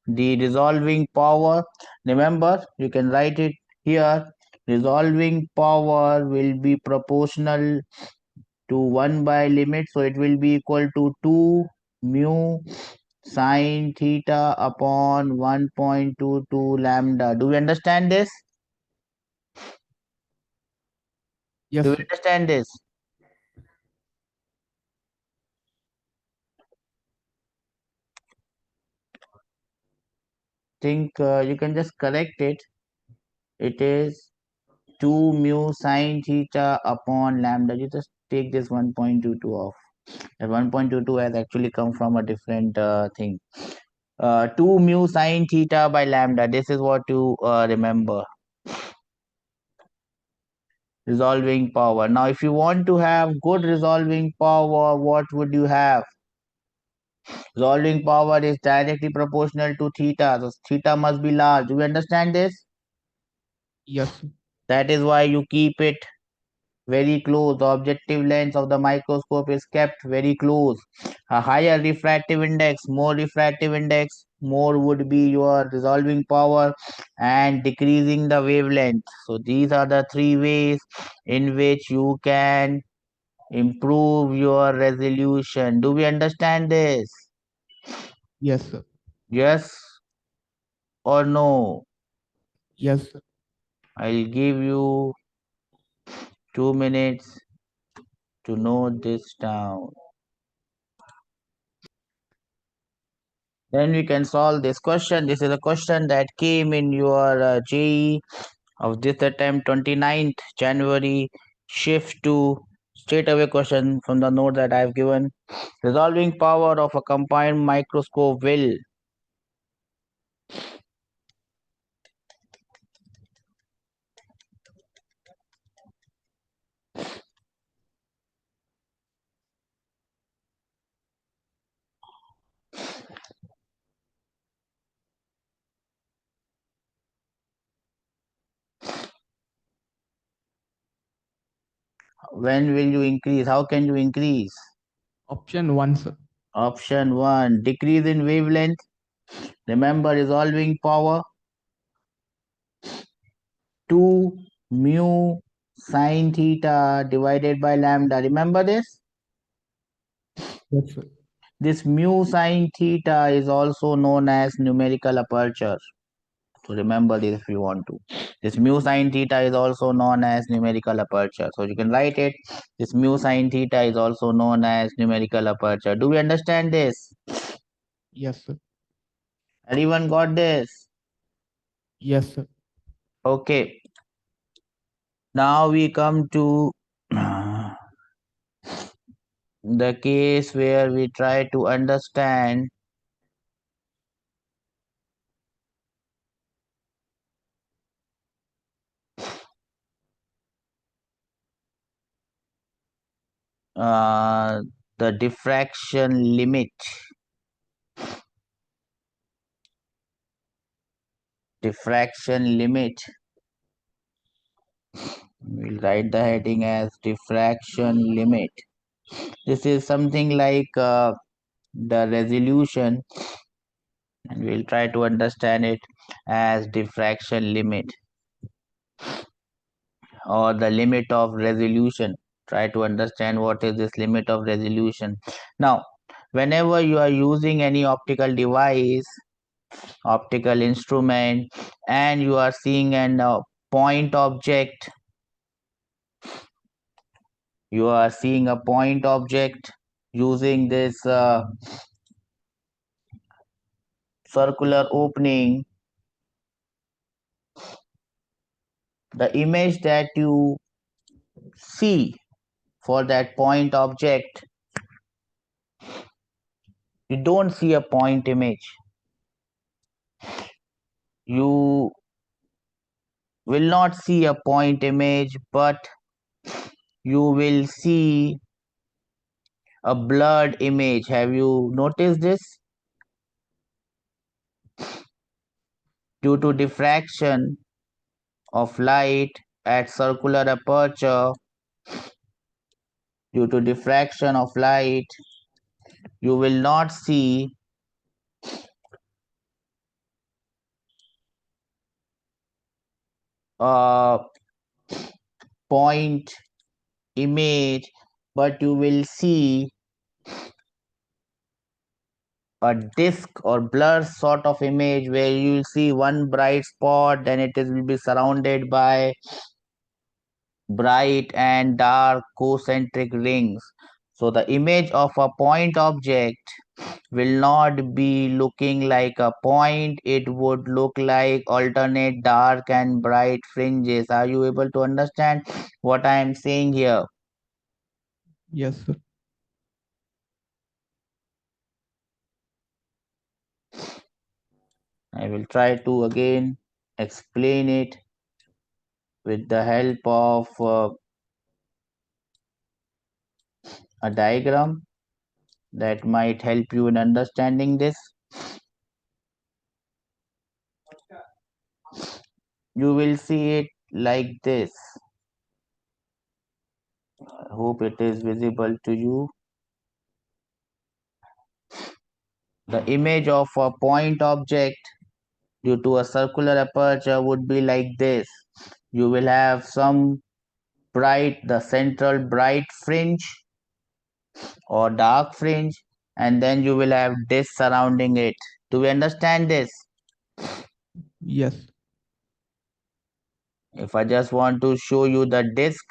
S1: the resolving power. Remember, you can write it here. Resolving power will be proportional to 1 by limit, so it will be equal to 2 mu sine theta upon 1.22 lambda. Do we understand this?
S2: Yes,
S1: Do we
S2: sir.
S1: understand this? Think you can just correct it. It is 2 mu sine theta upon lambda. You just take this 1.22 off. And 1.22 has actually come from a different thing. 2 mu sine theta by lambda. This is what you remember. Resolving power. Now, if you want to have good resolving power, what would you have? Resolving power is directly proportional to theta. So theta must be large. Do you understand this?
S2: Yes, sir.
S1: That is why you keep it very close. The objective lens of the microscope is kept very close. A higher refractive index, more would be your resolving power, and decreasing the wavelength. So these are the three ways in which you can improve your resolution. Do we understand this?
S2: Yes, sir.
S1: Yes or no?
S2: Yes, sir.
S1: I'll give you 2 minutes to note this down. Then we can solve this question. This is a question that came in your JEE of this attempt 29th January. Shift to straight away question from the note that I've given. Resolving power of a combined microscope will. When will you increase? How can you increase?
S2: Option 1, sir.
S1: Option 1, decrease in wavelength. Remember, resolving power 2 mu sine theta divided by lambda. Remember this?
S2: Yes, sir.
S1: This mu sine theta is also known as numerical aperture. So remember this if you want to. This mu sine theta is also known as numerical aperture. So you can write it. This mu sine theta is also known as numerical aperture. Do we understand this?
S2: Yes, sir.
S1: Anyone got this?
S2: Yes, sir.
S1: Okay. Now we come to the case where we try to understand uh, the diffraction limit. Diffraction limit. We'll write the heading as diffraction limit. This is something like the resolution, and we'll try to understand it as diffraction limit or the limit of resolution. Try to understand what is this limit of resolution. Now, whenever you are using any optical device, optical instrument, and you are seeing an point object, you are seeing a point object using this circular opening, the image that you see for that point object, you don't see a point image. You will not see a point image, but you will see a blurred image. Have you noticed this? Due to diffraction of light at circular aperture, due to diffraction of light, you will not see a point image, but you will see a disk or blur sort of image where you will see one bright spot, then it will be surrounded by bright and dark concentric rings. So the image of a point object will not be looking like a point, it would look like alternate dark and bright fringes. Are you able to understand what I am saying here?
S2: Yes, sir.
S1: I will try to again explain it with the help of a diagram that might help you in understanding this. You will see it like this. I hope it is visible to you. The image of a point object due to a circular aperture would be like this. You will have some the central bright fringe or dark fringe, and then you will have disk surrounding it. Do we understand this?
S2: Yes.
S1: If I just want to show you the disk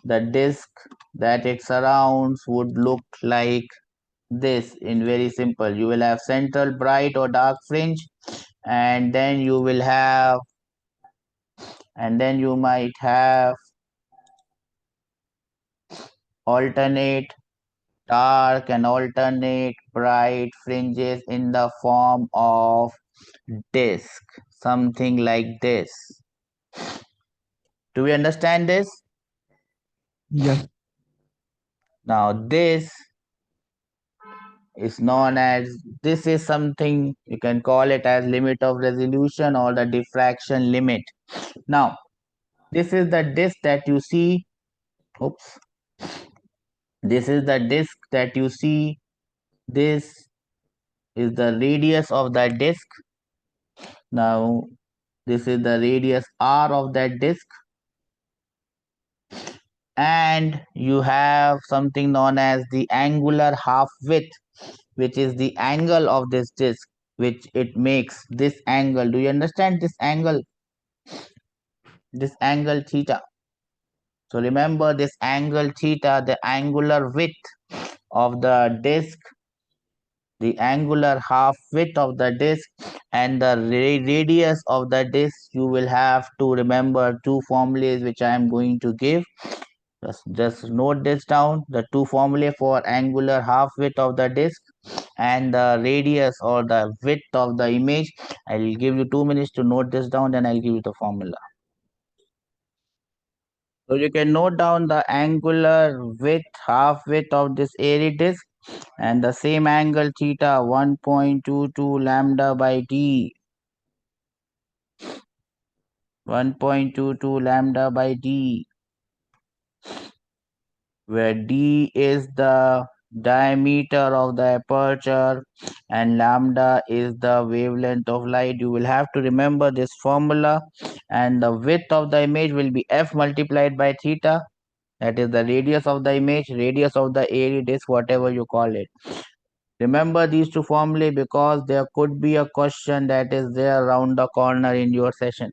S1: that it surrounds would look like this in very simple. You will have central bright or dark fringe, and then you might have alternate dark and alternate bright fringes in the form of disk, something like this. Do we understand this?
S2: Yes.
S1: Now this is something you can call it as limit of resolution or the diffraction limit. Now this is the disk that you see. Oops. This is the disk that you see. This is the radius of that disk. Now this is the radius r of that disk, and you have something known as the angular half width. which is the angle of this disk, which it makes this angle. Do you understand this angle? This angle theta. So remember this angle theta, the angular width of the disk, the angular half width of the disk, and the radius of the disk. You will have to remember two formulas which I am going to give. Just note this down, the two formulae for angular half width of the disk and the radius or the width of the image. I will give you 2 minutes to note this down, then I'll give you the formula. So you can note down the angular width, half width of this airy disk, and the same angle theta 1.22 lambda by d. 1.22 lambda by d, where d is the diameter of the aperture and lambda is the wavelength of light. You will have to remember this formula, and the width of the image will be f multiplied by theta, that is the radius of the image, radius of the airy disk, whatever you call it. Remember these two formulae because there could be a question that is there around the corner in your session.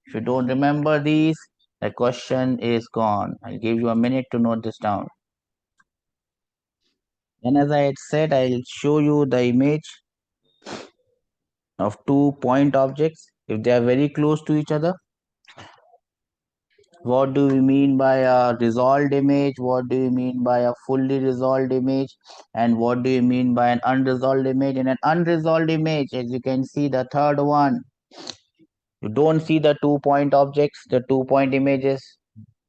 S1: If you don't remember these, the question is gone. I'll give you a minute to note this down. And as I had said, I'll show you the image of 2 point objects. If they are very close to each other, what do we mean by a resolved image? What do you mean by a fully resolved image? And what do you mean by an unresolved image? In an unresolved image, as you can see, the third one, you don't see the 2 point objects, the 2 point images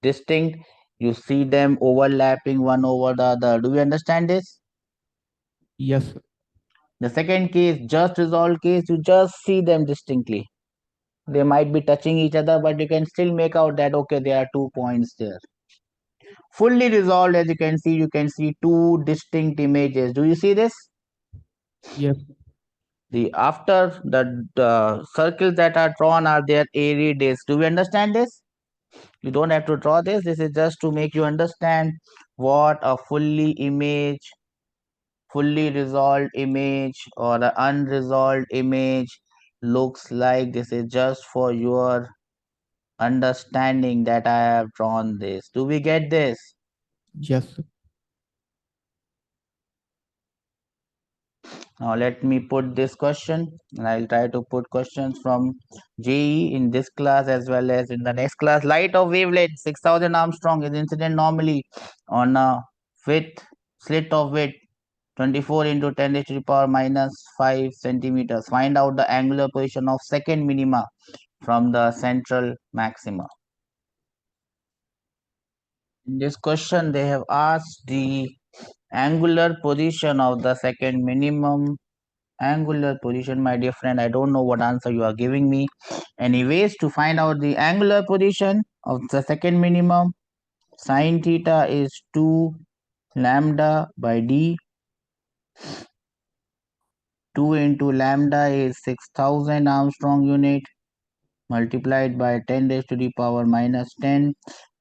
S1: distinct. You see them overlapping one over the other. Do you understand this?
S2: Yes, sir.
S1: The second case, just resolved case, you just see them distinctly. They might be touching each other, but you can still make out that okay, there are 2 points there. Fully resolved, as you can see two distinct images. Do you see this?
S2: Yes,
S1: The after the circles that are drawn are their airy discs. Do we understand this? You don't have to draw this. This is just to make you understand what a fully resolved image or an unresolved image looks like. This is just for your understanding that I have drawn this. Do we get this?
S2: yes, sir.
S1: Now let me put this question, and I'll try to put questions from JEE in this class as well as in the next class. Light of wavelength 6000 Armstrong is incident normally on a slit of width 24 into 10 raised to the power minus 5 centimeters. Find out the angular position of second minima from the central maxima. In this question, they have asked the angular position of the second minimum. Angular position, my dear friend, I don't know what answer you are giving me. Anyways, to find out the angular position of the second minimum, sine theta is 2 lambda by d. 2 into lambda is 6000 Armstrong unit multiplied by 10 raised to the power minus 10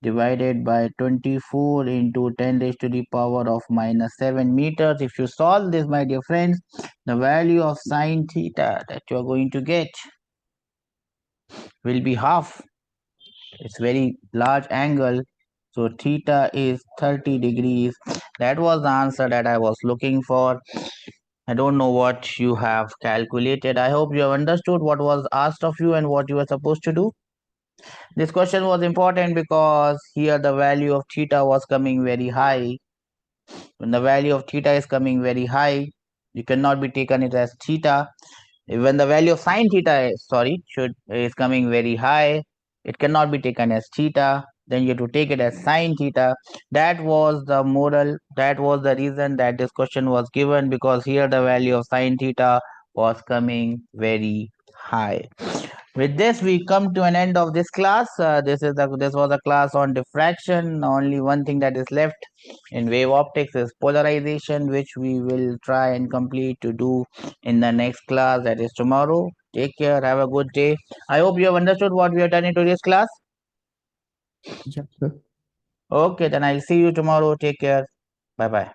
S1: divided by 24 into 10 raised to the power of minus 7 meters. If you solve this, my dear friends, the value of sine theta that you are going to get will be half. It's very large angle, so theta is 30 degrees. That was the answer that I was looking for. I don't know what you have calculated. I hope you have understood what was asked of you and what you were supposed to do. This question was important because here the value of theta was coming very high. When the value of theta is coming very high, you cannot be taken it as theta. When the value of sine theta is coming very high, it cannot be taken as theta. Then you have to take it as sine theta. That was the moral. That was the reason that this question was given, because here the value of sine theta was coming very high. With this, we come to an end of this class. This was a class on diffraction. Only one thing that is left in wave optics is polarization, which we will try and complete to do in the next class, that is tomorrow. Take care. Have a good day. I hope you have understood what we have done in today's class.
S2: Yes, sir.
S1: Okay, then I'll see you tomorrow. Take care. Bye bye.